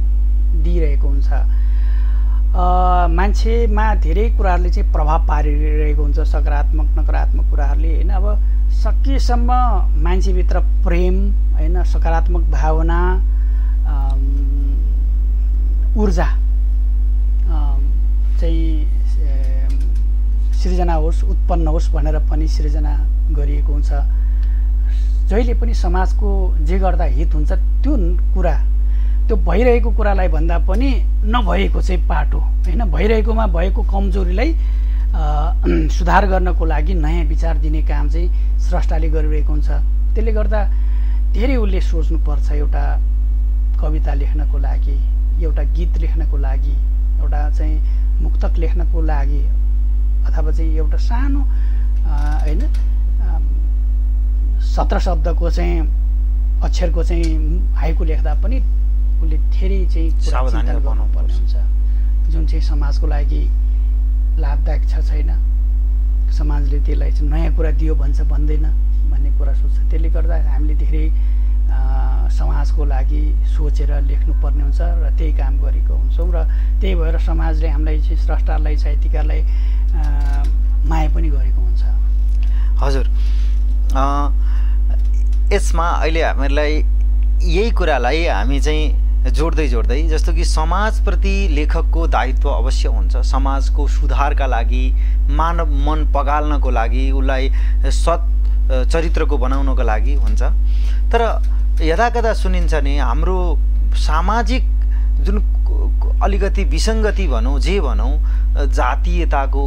B: दिइरहेको हुन्छ मान्छेमा धेरै कुराहरूले चाहिँ प्रभाव पारिरहेको हुन्छ सकारात्मक नकारात्मक कुराहरूले हैन अब सकेसम्म मान्छेभित्र प्रेम हैन सकारात्मक भावना ऊर्जा चाहिँ सृजना होस् उत्पन्न होस् भनेर पनि सृजना गरिएको हुन्छ जहिले पनि समाजको जे गर्दा हित हुन्छ त्यो कुरा त्यो भइरहेको कुरालाई भन्दा पनि नभएको चाहिँ पाटो हैन भइरहेकोमा भएको कमजोरीलाई सुधार गर्नको लागि नयाँ विचार दिने काम चाहिँ स्रष्टाले गरिरहेको हुन्छ त्यसले गर्दा धेरै उसले सोच्नुपर्छ एउटा कविता लेख्नको लागि एउटा गीत लेख्नको लागि एउटा चाहिँ मुक्तक लेख्नको लागि अथवा चाहिँ एउटा सानो हैन 17 शब्दको चाहिँ अक्षरको चाहिँ हाइकु लेख्दा पनि उसले धेरै चाहिँ
A: सावधानी
B: गर्नुपर्ने हुन्छ जुन चाहिँ समाजको लागि लाभदायक छ छैन समाजले त्यसलाई चाहिँ नयाँ कुरा दियो भन्छ भन्दैन भन्ने कुरा सोच्छ त्यसले गर्दा हामीले धेरै समाजको लागि सोचेर लेख्नुपर्ने हुन्छ र त्यही काम गरेको हुन्छौँ र त्यही भएर समाजले हामीलाई चाहिँ स्रष्टालाई साहित्यकारलाई माया पनि गरेको हुन्छ
A: हजुर यसमा अहिले हामीलाई यही कुरालाई हामी चाहिँ जोड्दै जस्तो कि समाजप्रति लेखकको दायित्व अवश्य हुन्छ समाजको सुधारका लागि मानव मन पगाल्नको लागि उसलाई सत् चरित्रको बनाउनको लागि हुन्छ तर यदाकदा सुनिन्छ नि हाम्रो सामाजिक जुन अलिकति विसङ्गति भनौँ जे भनौँ जातीयताको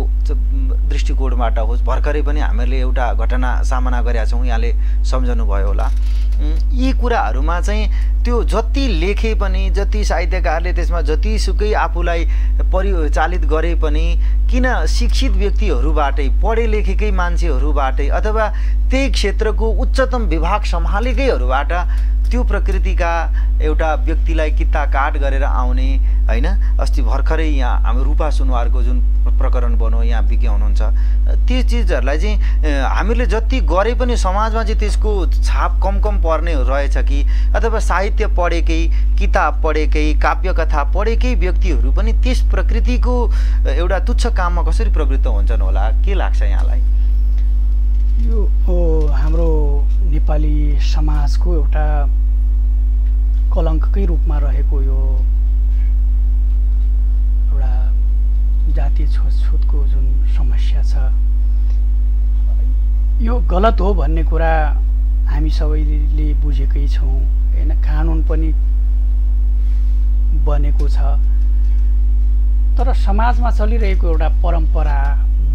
A: दृष्टिकोणबाट होस् भर्खरै पनि हामीले एउटा घटना सामना गरेका छौँ यहाँले सम्झनु भयो होला यी कुराहरूमा चाहिँ त्यो जति लेखे पनि जति साहित्यकारले त्यसमा जतिसुकै आफूलाई परिचालित गरे पनि किन शिक्षित व्यक्तिहरूबाटै पढे लेखेकै मान्छेहरूबाटै अथवा त्यही क्षेत्रको उच्चतम विभाग सम्हालेकैहरूबाट त्यो प्रकृतिका एउटा व्यक्तिलाई कित्ता काट गरेर आउने हैन अस्ति भर्खरै यहाँ हाम्रो रूपा सुनवारको जुन प्रकरण बन्यो यहाँ विज्ञ हुनुहुन्छ त्यो चिजहरूलाई चाहिँ हामीले जति गरे पनि समाजमा चाहिँ त्यसको छाप कम पर्ने रहेछ कि अथवा साहित्य पढेकै किताब पढेकै काव्य कथा पढेकै व्यक्तिहरू पनि त्यस प्रकृतिको एउटा तुच्छ काममा कसरी प्रवृत्त हुन्छन् होला के लाग्छ यहाँलाई
B: यो हाम्रो नेपाली समाजको एउटा कलङ्ककै रूपमा रहेको यो एउटा जातीय छुटछुटको जुन समस्या छ यो गलत हो भन्ने कुरा हामी सबैले बुझेकै छौँ हैन कानुन पनि बनेको छ तर समाजमा चलिरहेको एउटा परम्परा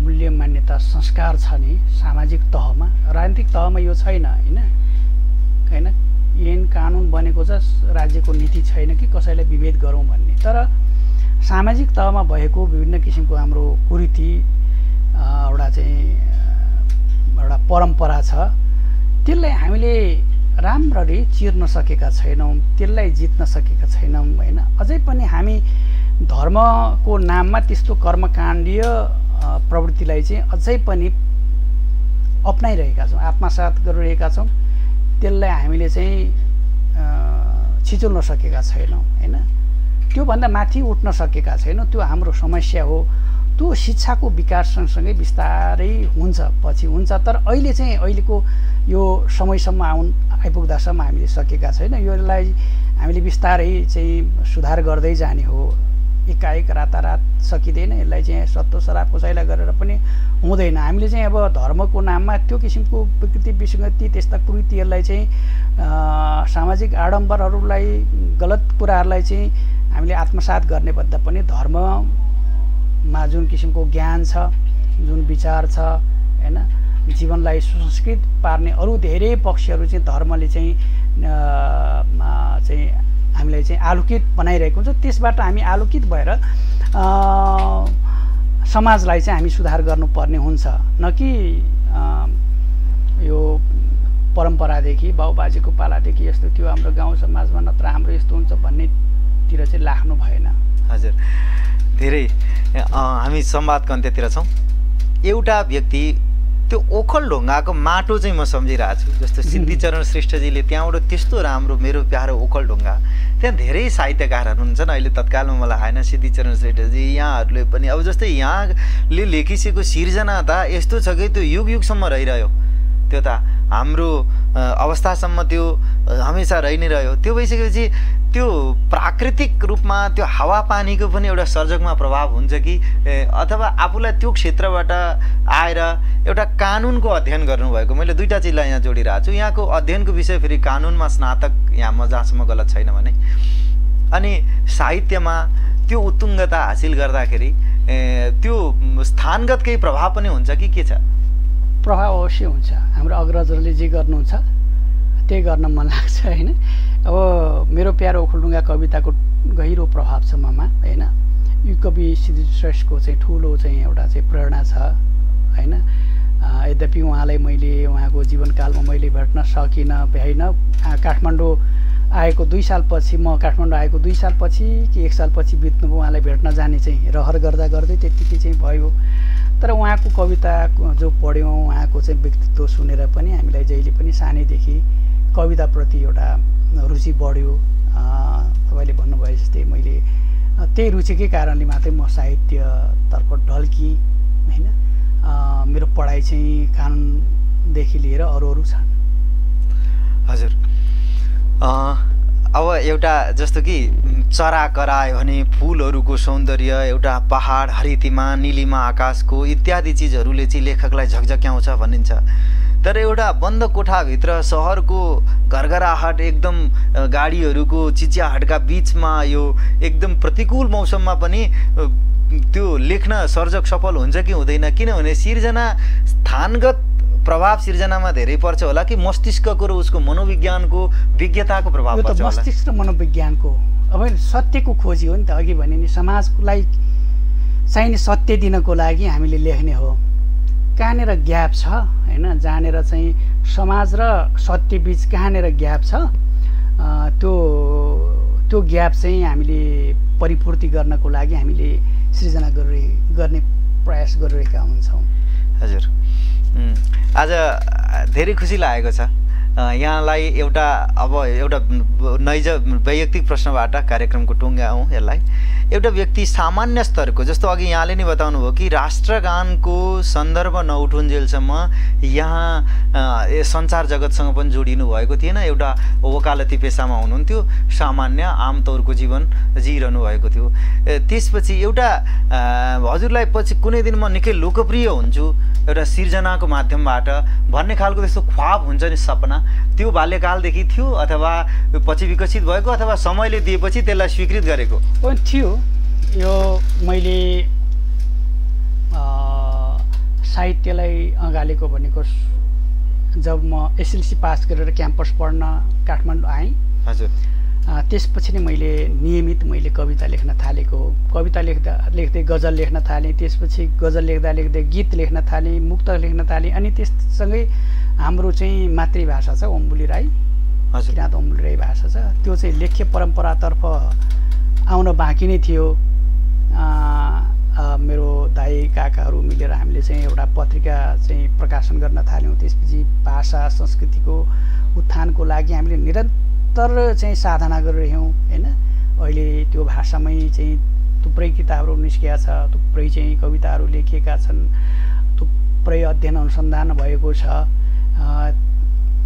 B: मूल्य मान्यता संस्कार छ नि सामाजिक तहमा राजनीतिक तहमा यो छैन हैन ऐन कानुन बनेको छ राज्यको नीति छैन कि कसैलाई विभेद गरौँ भन्ने तर सामाजिक तहमा भएको विभिन्न किसिमको हाम्रो कुरीति एउटा चाहिँ एउटा परम्परा छ त्यसलाई हामीले राम्ररी चिर्न सकेका छैनौँ त्यसलाई जित्न सकेका छैनौँ हैन अझै पनि हामी धर्मको नाममा त्यस्तो कर्मकाण्डीय प्रवृत्तिलाई चाहिँ अझै पनि अपनाइरहेका छौँ आत्मसात गरिरहेका छौँ त्यसलाई हामीले चाहिँ छिचोल्न सकेका छैनौँ हैन त्योभन्दा माथि उठ्न सकेका छैनौँ त्यो हाम्रो समस्या हो त्यो शिक्षाको विकास सँगसँगै बिस्तारै हुन्छ पछि हुन्छ तर अहिले चाहिँ अहिलेको यो समयसम्म आइपुग्दासम्म हामीले सकेका छैन यसलाई हामीले बिस्तारै चाहिँ सुधार गर्दै जाने हो एकाएक रातारात सकिँदैन यसलाई चाहिँ सत्तो सराप कसैलाई गरेर पनि हुँदैन हामीले चाहिँ अब धर्मको नाममा त्यो किसिमको विकृति विसङ्गति त्यस्ता कुरीतिहरूलाई चाहिँ सामाजिक आडम्बरहरूलाई गलत कुराहरूलाई चाहिँ हामीले आत्मसात गर्ने भन्दा पनि धर्ममा जुन किसिमको ज्ञान छ, जुन विचार छ हैन, जीवनलाई सुसंस्कृत पार्ने अरू धेरै पक्षहरू चाहिँ धर्मले चाहिँ हामीलाई चाहिँ आलोकित बनाइरहेको हुन्छ। त्यसबाट हामी आलोकित भएर समाजलाई चाहिँ हामी सुधार गर्नुपर्ने हुन्छ, न कि यो परम्परादेखि बाउबाजेको पालादेखि यस्तो थियो हाम्रो गाउँ समाजमा नत्र हाम्रो यस्तो हुन्छ भन्नेतिर चाहिँ लाग्नु भएन।
A: हजुर, धेरै हामी संवादको अन्त्यतिर छौँ। एउटा व्यक्ति त्यो ओखलढुङ्गाको माटो चाहिँ म सम्झिरहेको छु, जस्तो सिद्धिचरण श्रेष्ठजीले त्यहाँबाट त्यस्तो राम्रो मेरो प्यारो ओखलढुङ्गा, त्यहाँ धेरै साहित्यकारहरू हुन्छन् अहिले तत्कालमा मलाई आएन सिद्धिचरण श्रेष्ठजी, यहाँहरूले पनि अब जस्तै यहाँले लेखिसकेको सिर्जना त यस्तो छ कि त्यो युग युगसम्म रहिरह्यो, त्यो त हाम्रो अवस्थासम्म त्यो हमेसा रहि नै रह्यो। त्यो भइसकेपछि त्यो प्राकृतिक रूपमा त्यो हावापानीको पनि एउटा सर्जकमा प्रभाव हुन्छ कि अथवा आफूलाई त्यो क्षेत्रबाट आएर एउटा कानुनको अध्ययन गर्नुभएको, मैले दुईवटा चिजलाई यहाँ जोडिरहेको छु। यहाँको अध्ययनको विषय फेरि कानुनमा स्नातक, यहाँ म जहाँसम्म गलत छैन भने, अनि साहित्यमा त्यो उत्तुङ्गता हासिल गर्दाखेरि त्यो स्थानगत केही प्रभाव पनि हुन्छ कि के छ?
B: प्रभाव अवश्य हुन्छ। हाम्रो अग्रजहरूले जे गर्नुहुन्छ त्यही गर्न मन लाग्छ हैन। अब मेरो प्यारो ओखलढुङ्गा कविताको गहिरो प्रभाव छ ममा हैन। यो कवि सिद्धिश्रेष्ठको चाहिँ ठुलो चाहिँ एउटा चाहिँ प्रेरणा छ हैन। यद्यपि उहाँलाई मैले उहाँको जीवनकालमा मैले भेट्न सकिनँ, भ्याइन। काठमाडौँ आएको 2 सालपछि, म काठमाडौँ आएको 2 सालपछि कि 1 सालपछि बित्नुभयो उहाँलाई भेट्न जाने चाहिँ रहर गर्दा गर्दै त्यतिकै चाहिँ भयो। तर उहाँको कविता जो पढ्यौँ, उहाँको चाहिँ व्यक्तित्व सुनेर पनि हामीलाई जहिले पनि सानैदेखि कविताप्रति एउटा रुचि बढ्यो। तपाईँले भन्नुभयो जस्तै मैले त्यही रुचिकै कारणले मात्रै म साहित्यतर्फ ढल्की होइन। मेरो पढाइ चाहिँ कानुनदेखि लिएर अरू छन्।
A: हजुर, अब एउटा जस्तो कि चरा करायो भने फुलहरूको सौन्दर्य, एउटा पहाड, हरितिमा, नीलिमा आकाशको इत्यादि चिजहरूले चाहिँ लेखकलाई झकझक्याउँछ भनिन्छ। तर एउटा बन्द कोठाभित्र सहरको घरघराहट, एकदम गाडीहरूको चिच्याहटका बिचमा यो एकदम प्रतिकूल मौसममा पनि त्यो लेख्न सर्जक सफल हुन्छ कि हुँदैन? किनभने सिर्जना स्थानगत प्रभाव सिर्जनामा धेरै पर्छ होला कि मस्तिष्कको र उसको मनोविज्ञानको विज्ञताको प्रभाव पर्छ होला?
B: मस्तिष्क र मनोविज्ञानको। अब सत्यको खोजी हो नि त, अघि भने नि समाजलाई चाहिने सत्य दिनको लागि हामीले लेख्ने हो। कहाँनिर ग्याप छ हैन, जहाँनिर चाहिँ समाज र सत्य बीच कहाँनिर ग्याप छ, त्यो ग्याप चाहिँ हामीले परिपूर्ति गर्नको लागि हामीले सृजना गर्ने प्रयास गरिरहेका हुन्छौँ।
A: हजुर, आज धेरै खुसी लागेको छ यहाँलाई। एउटा नैज वैयक्तिक प्रश्नबाट कार्यक्रमको टुङ्ग्याउँ यसलाई। एउटा व्यक्ति सामान्य स्तरको, जस्तो अघि यहाँले नै बताउनु भयो कि राष्ट्रगानको सन्दर्भ नउठुन्जेलसम्म यहाँ संसार जगतसँग पनि जोडिनु भएको थिएन। एउटा वकालती पेसामा हुनुहुन्थ्यो, सामान्य आमतौरको जीवन जिइरहनु भएको थियो। त्यसपछि एउटा हजुरलाई पछि कुनै दिन म निकै लोकप्रिय हुन्छु एउटा सिर्जनाको माध्यमबाट भन्ने खालको त्यस्तो ख्वाब हुन्छ नि, सपना, त्यो बाल्यकालदेखि थियो अथवा पछि विकसित भएको अथवा समयले दिएपछि त्यसलाई स्वीकृत गरेको
B: थियो? यो मैले साहित्यलाई अँगालेको भनेको जब म एसएलसी पास गरेर क्याम्पस पढ्न काठमाडौँ आएँ।
A: हजुर,
B: त्यसपछि नै मैले नियमित कविता लेख्न थालेको। कविता लेख्दै गजल लेख्न थालेँ, त्यसपछि गजल लेख्दा लेख्दै गीत लेख्न थालेँ, मुक्तक लेख्न थालेँ। अनि त्यससँगै हाम्रो चाहिँ मातृभाषा छ ओम्बुली राई, किराँत ओम्बुली राई भाषा छ, त्यो चाहिँ लेख्य परम्परातर्फ आउन बाँकी नै थियो। मेरो दाइ काकाहरू मिलेर हामीले चाहिँ एउटा पत्रिका चाहिँ प्रकाशन गर्न थाल्यौँ। त्यसपछि भाषा संस्कृतिको उत्थानको लागि हामीले निरन्तर चाहिँ साधना गरिरह्यौँ हैन। अहिले त्यो भाषामै चाहिँ थुप्रै किताबहरू निस्किया छ, थुप्रै चाहिँ कविताहरू लेखिएका छन्, थुप्रै अध्ययन अनुसन्धान भएको छ।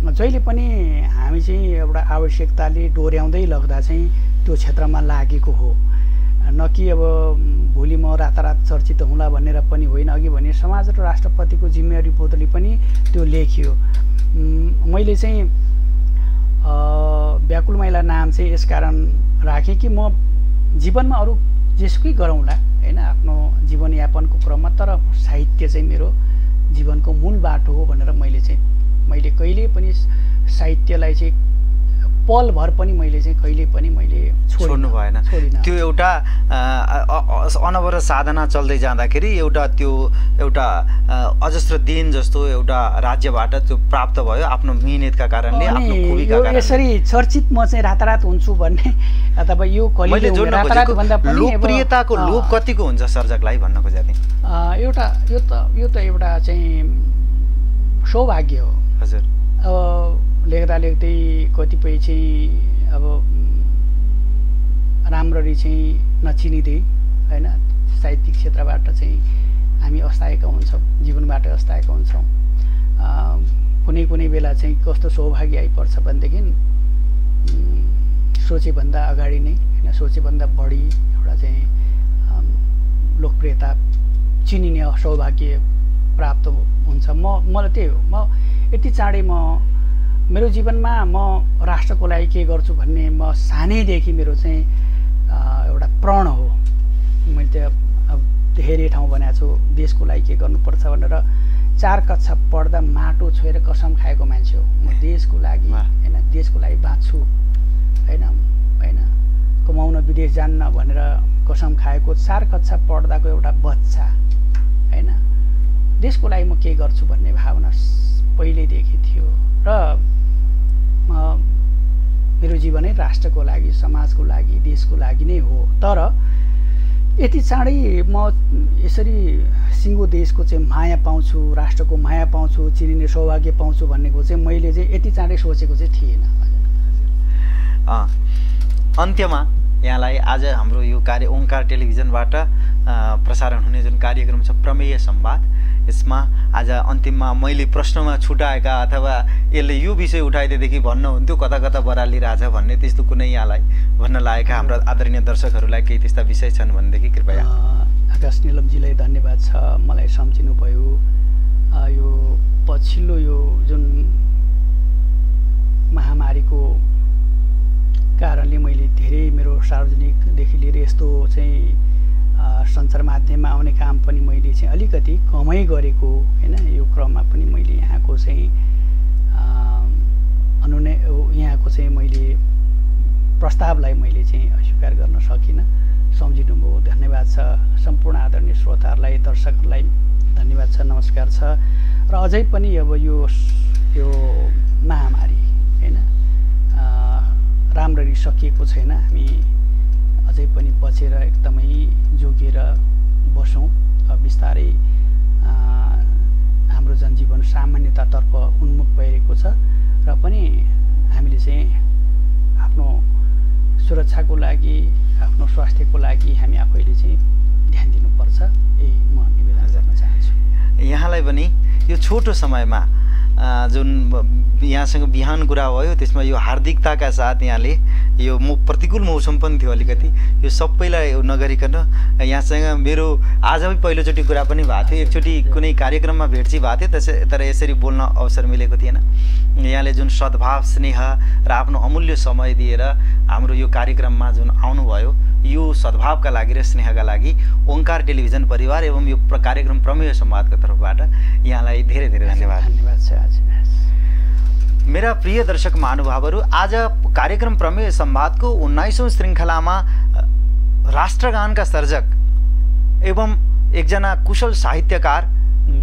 B: जहिले पनि हामी चाहिँ एउटा आवश्यकताले डोर्याउँदै लग्दा चाहिँ त्यो क्षेत्रमा लागेको हो, न कि अब भोलि म रातारात चर्चित हुँला भनेर पनि होइन। अघि भने समाज र राष्ट्रपतिको जिम्मेवारी बोधले पनि त्यो लेखियो। मैले चाहिँ व्याकुल महिला नाम चाहिँ यसकारण राखेँ कि म जीवनमा अरू जेसुकै गरौँला होइन आफ्नो जीवनयापनको क्रममा, तर साहित्य चाहिँ मेरो जीवनको मूल बाटो हो भनेर मैले कहिले पनि साहित्यलाई चाहिँ पलभर पनि मैले चाहिँ कहिले पनि मैले
A: छोड्नु भएन। त्यो एउटा अनवरत साधना चल्दै जाँदाखेरि एउटा अजस्त्र दिन जस्तो एउटा राज्यबाट त्यो प्राप्त भयो आफ्नो मिहिनेतका कारणले, आफ्नो खुबीका कारणले।
B: यसरी चर्चित म चाहिँ रातारात हुन्छु भन्ने अथवा यो
A: मैले जोड्न खोजेको लोकप्रियताको लोभ कतिको हुन्छ सर्जकलाई भन्न खोजेको थिएँ।
B: यो त एउटा चाहिँ सौभाग्य हो
A: हजुर।
B: अब लेख्दै कतिपय चाहिँ अब राम्ररी चाहिँ नचिनिँदै होइन साहित्यिक क्षेत्रबाट चाहिँ हामी अस्ताएका हुन्छौँ, जीवनबाट अस्ताएका हुन्छौँ। कुनै बेला चाहिँ कस्तो सौभाग्य आइपर्छ भनेदेखि सोचेभन्दा अगाडि नै होइन सोचेभन्दा बढी एउटा चाहिँ लोकप्रियता चिनिने सौभाग्य प्राप्त हुन्छ। मलाई त्यही हो, म यति चाँडै मेरो जीवनमा म राष्ट्रको लागि के गर्छु भन्ने म सानैदेखि मेरो चाहिँ एउटा प्रण हो। मैले त अब धेरै ठाउँ भनेको छु देशको लागि के गर्नुपर्छ भनेर। 4 कक्षा पढ्दा माटो छोएर कसम खाएको मान्छे हो म। देशको लागि होइन देशको लागि बाँच्छु होइन कमाउन विदेश जान्न भनेर कसम खाएको 4 कक्षा पढ्दाको एउटा बच्चा होइन देशको लागि म के गर्छु भन्ने भावना पहिल्यैदेखि थियो र मेरो जीवनै राष्ट्रको लागि, समाजको लागि, देशको लागि नै हो। तर यति चाँडै म यसरी सिङ्गो देशको चाहिँ माया पाउँछु, राष्ट्रको माया पाउँछु, चिनिने सौभाग्य पाउँछु भन्नेको चाहिँ मैले चाहिँ यति चाँडै सोचेको चाहिँ थिएन।
A: अन्त्यमा यहाँलाई आज हाम्रो यो ओंकार टेलिभिजनबाट प्रसारण हुने जुन कार्यक्रम छ प्रमेय संवाद, यसमा आज अन्तिममा मैले प्रश्नमा छुटाएका अथवा यसले यो विषय उठाइदिएदेखि भन्नुहुन्थ्यो कता कता बरालिरहेछ भन्ने त्यस्तो कुनै यहाँलाई भन्न लागेका हाम्रा आदरणीय दर्शकहरूलाई केही त्यस्ता विषय छन् भनेदेखि कृपया।
B: आकाश निलमजीलाई धन्यवाद छ, मलाई सम्झिनु भयो। यो पछिल्लो यो जुन महामारीको कारणले मैले धेरै मेरो सार्वजनिकदेखि लिएर यस्तो चाहिँ सञ्चार माध्यममा आउने काम पनि मैले चाहिँ अलिकति कमै गरेको होइन। यो क्रममा पनि मैले यहाँको चाहिँ यहाँको चाहिँ मैले प्रस्तावलाई मैले चाहिँ अस्वीकार गर्न सकिनँ, सम्झिनुभयो, धन्यवाद छ। सम्पूर्ण आदरणीय श्रोताहरूलाई, दर्शकहरूलाई धन्यवाद छ, नमस्कार छ। र अझै पनि अब यो महामारी होइन राम्ररी सकिएको छैन। हामी अझै पनि बचेर एकदमै जोगिएर बसौँ। बिस्तारै हाम्रो जनजीवन सामान्यतातर्फ उन्मुख भइरहेको छ र पनि हामीले चाहिँ आफ्नो सुरक्षाको लागि, आफ्नो स्वास्थ्यको लागि हामी आफैले चाहिँ ध्यान दिनुपर्छ, यही म निवेदन गर्न चाहन्छु।
A: यहाँलाई पनि यो छोटो समयमा जुन यहाँसँग बिहान कुरा भयो त्यसमा यो हार्दिकताका साथ यहाँले यो प्रतिकूल मौसम पनि थियो अलिकति, यो सबैलाई नगरिकन यहाँसँग मेरो आज पहिलोचोटि कुरा पनि भएको थियो। एकचोटि कुनै कार्यक्रममा भेटची भएको थियो तर यसरी बोल्न अवसर मिलेको थिएन। यहाँले जुन सद्भाव, स्नेह र आफ्नो अमूल्य समय दिएर हाम्रो यो कार्यक्रममा जुन आउनुभयो, यो सद्भावका लागि र स्नेहका लागि ओंकार टेलिभिजन परिवार एवं यो कार्यक्रम प्रमेय संवादको तर्फबाट यहाँलाई धेरै धेरै धन्यवाद।
B: धन्यवाद छ।
A: मेरा प्रिय दर्शक महानुभावहरू, आज कार्यक्रम प्रमेय संवादको 19औं श्रृङ्खलामा राष्ट्रगानका सर्जक एवं एकजना कुशल साहित्यकार,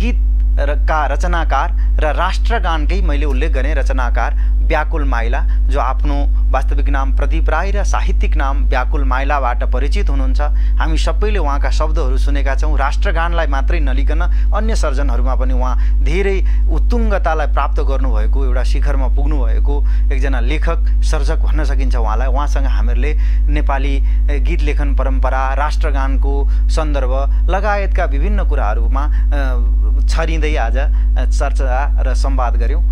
A: गीतका रचनाकार र राष्ट्रगानकै मैले उल्लेख गरेँ रचनाकार व्याकुल माइला, जो आफ्नो वास्तविक नाम प्रदीप राई र साहित्यिक नाम व्याकुल माइलाबाट परिचित हुनुहुन्छ। हामी सबैले उहाँका शब्दहरू सुनेका छौँ। राष्ट्रगानलाई मात्रै नलिकन अन्य सर्जनहरूमा पनि उहाँ धेरै उत्तुङ्गतालाई प्राप्त गर्नुभएको, एउटा शिखरमा पुग्नुभएको एकजना लेखक, सर्जक भन्न सकिन्छ उहाँलाई। उहाँसँग हामीहरूले नेपाली गीत लेखन परम्परा, राष्ट्रगानको सन्दर्भ लगायतका विभिन्न कुराहरूमा छरिँदै आज चर्चा र संवाद गऱ्यौँ।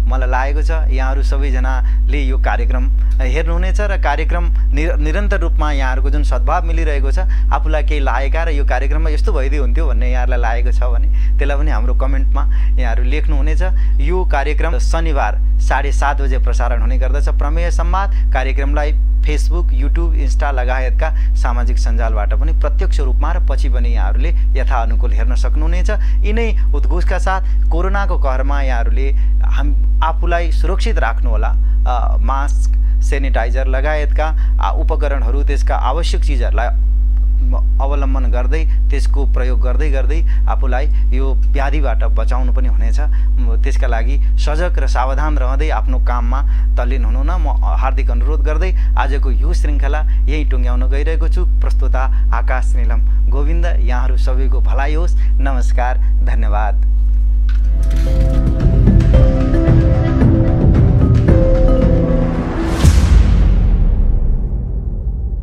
A: मलाई लागेको छ यहाँहरू सबैजनाले यो कार्यक्रम हेर्नुहुनेछ र कार्यक्रम निरन्तर रूपमा यहाँहरूको जुन सद्भाव मिलिरहेको छ, आफूलाई केही लागेका र यो कार्यक्रममा यस्तो भइदियो हुन्थ्यो भन्ने यहाँहरूलाई लागेको छ भने त्यसलाई पनि हाम्रो कमेन्टमा यहाँहरू लेख्नुहुनेछ। यो कार्यक्रम शनिबार 7:30 बजे प्रसारण हुने गर्दछ। प्रमेय संवाद कार्यक्रमलाई फेसबुक, युट्युब, इन्स्टा लगायतका सामाजिक सञ्जालबाट पनि प्रत्यक्ष रूपमा र पछि पनि यहाँहरूले यथाअनुकूल हेर्न सक्नुहुनेछ। यिनै उद्घोषका साथ कोरोनाको कहरमा यहाँहरूले आफूलाई सुरक्षित राख्नुहोला। मास्क, सेनिटाइजर लगायतका उपकरणहरू, त्यसका आवश्यक चिजहरूलाई अवलम्बन गर्दै, त्यसको प्रयोग गर्दै गर्दै आफूलाई यो व्याधिबाट बचाउनु पनि हुनेछ। त्यसका लागि सजग र सावधान रहँदै आफ्नो काममा तल्लीन हुनु न म हार्दिक अनुरोध गर्दै आजको यो श्रृङ्खला यही टुङ्ग्याउन गइरहेको छु। प्रस्तुता आकाश नीलम गोविन्द। यहाँहरू सबैको भलाइ होस्। नमस्कार, धन्यवाद।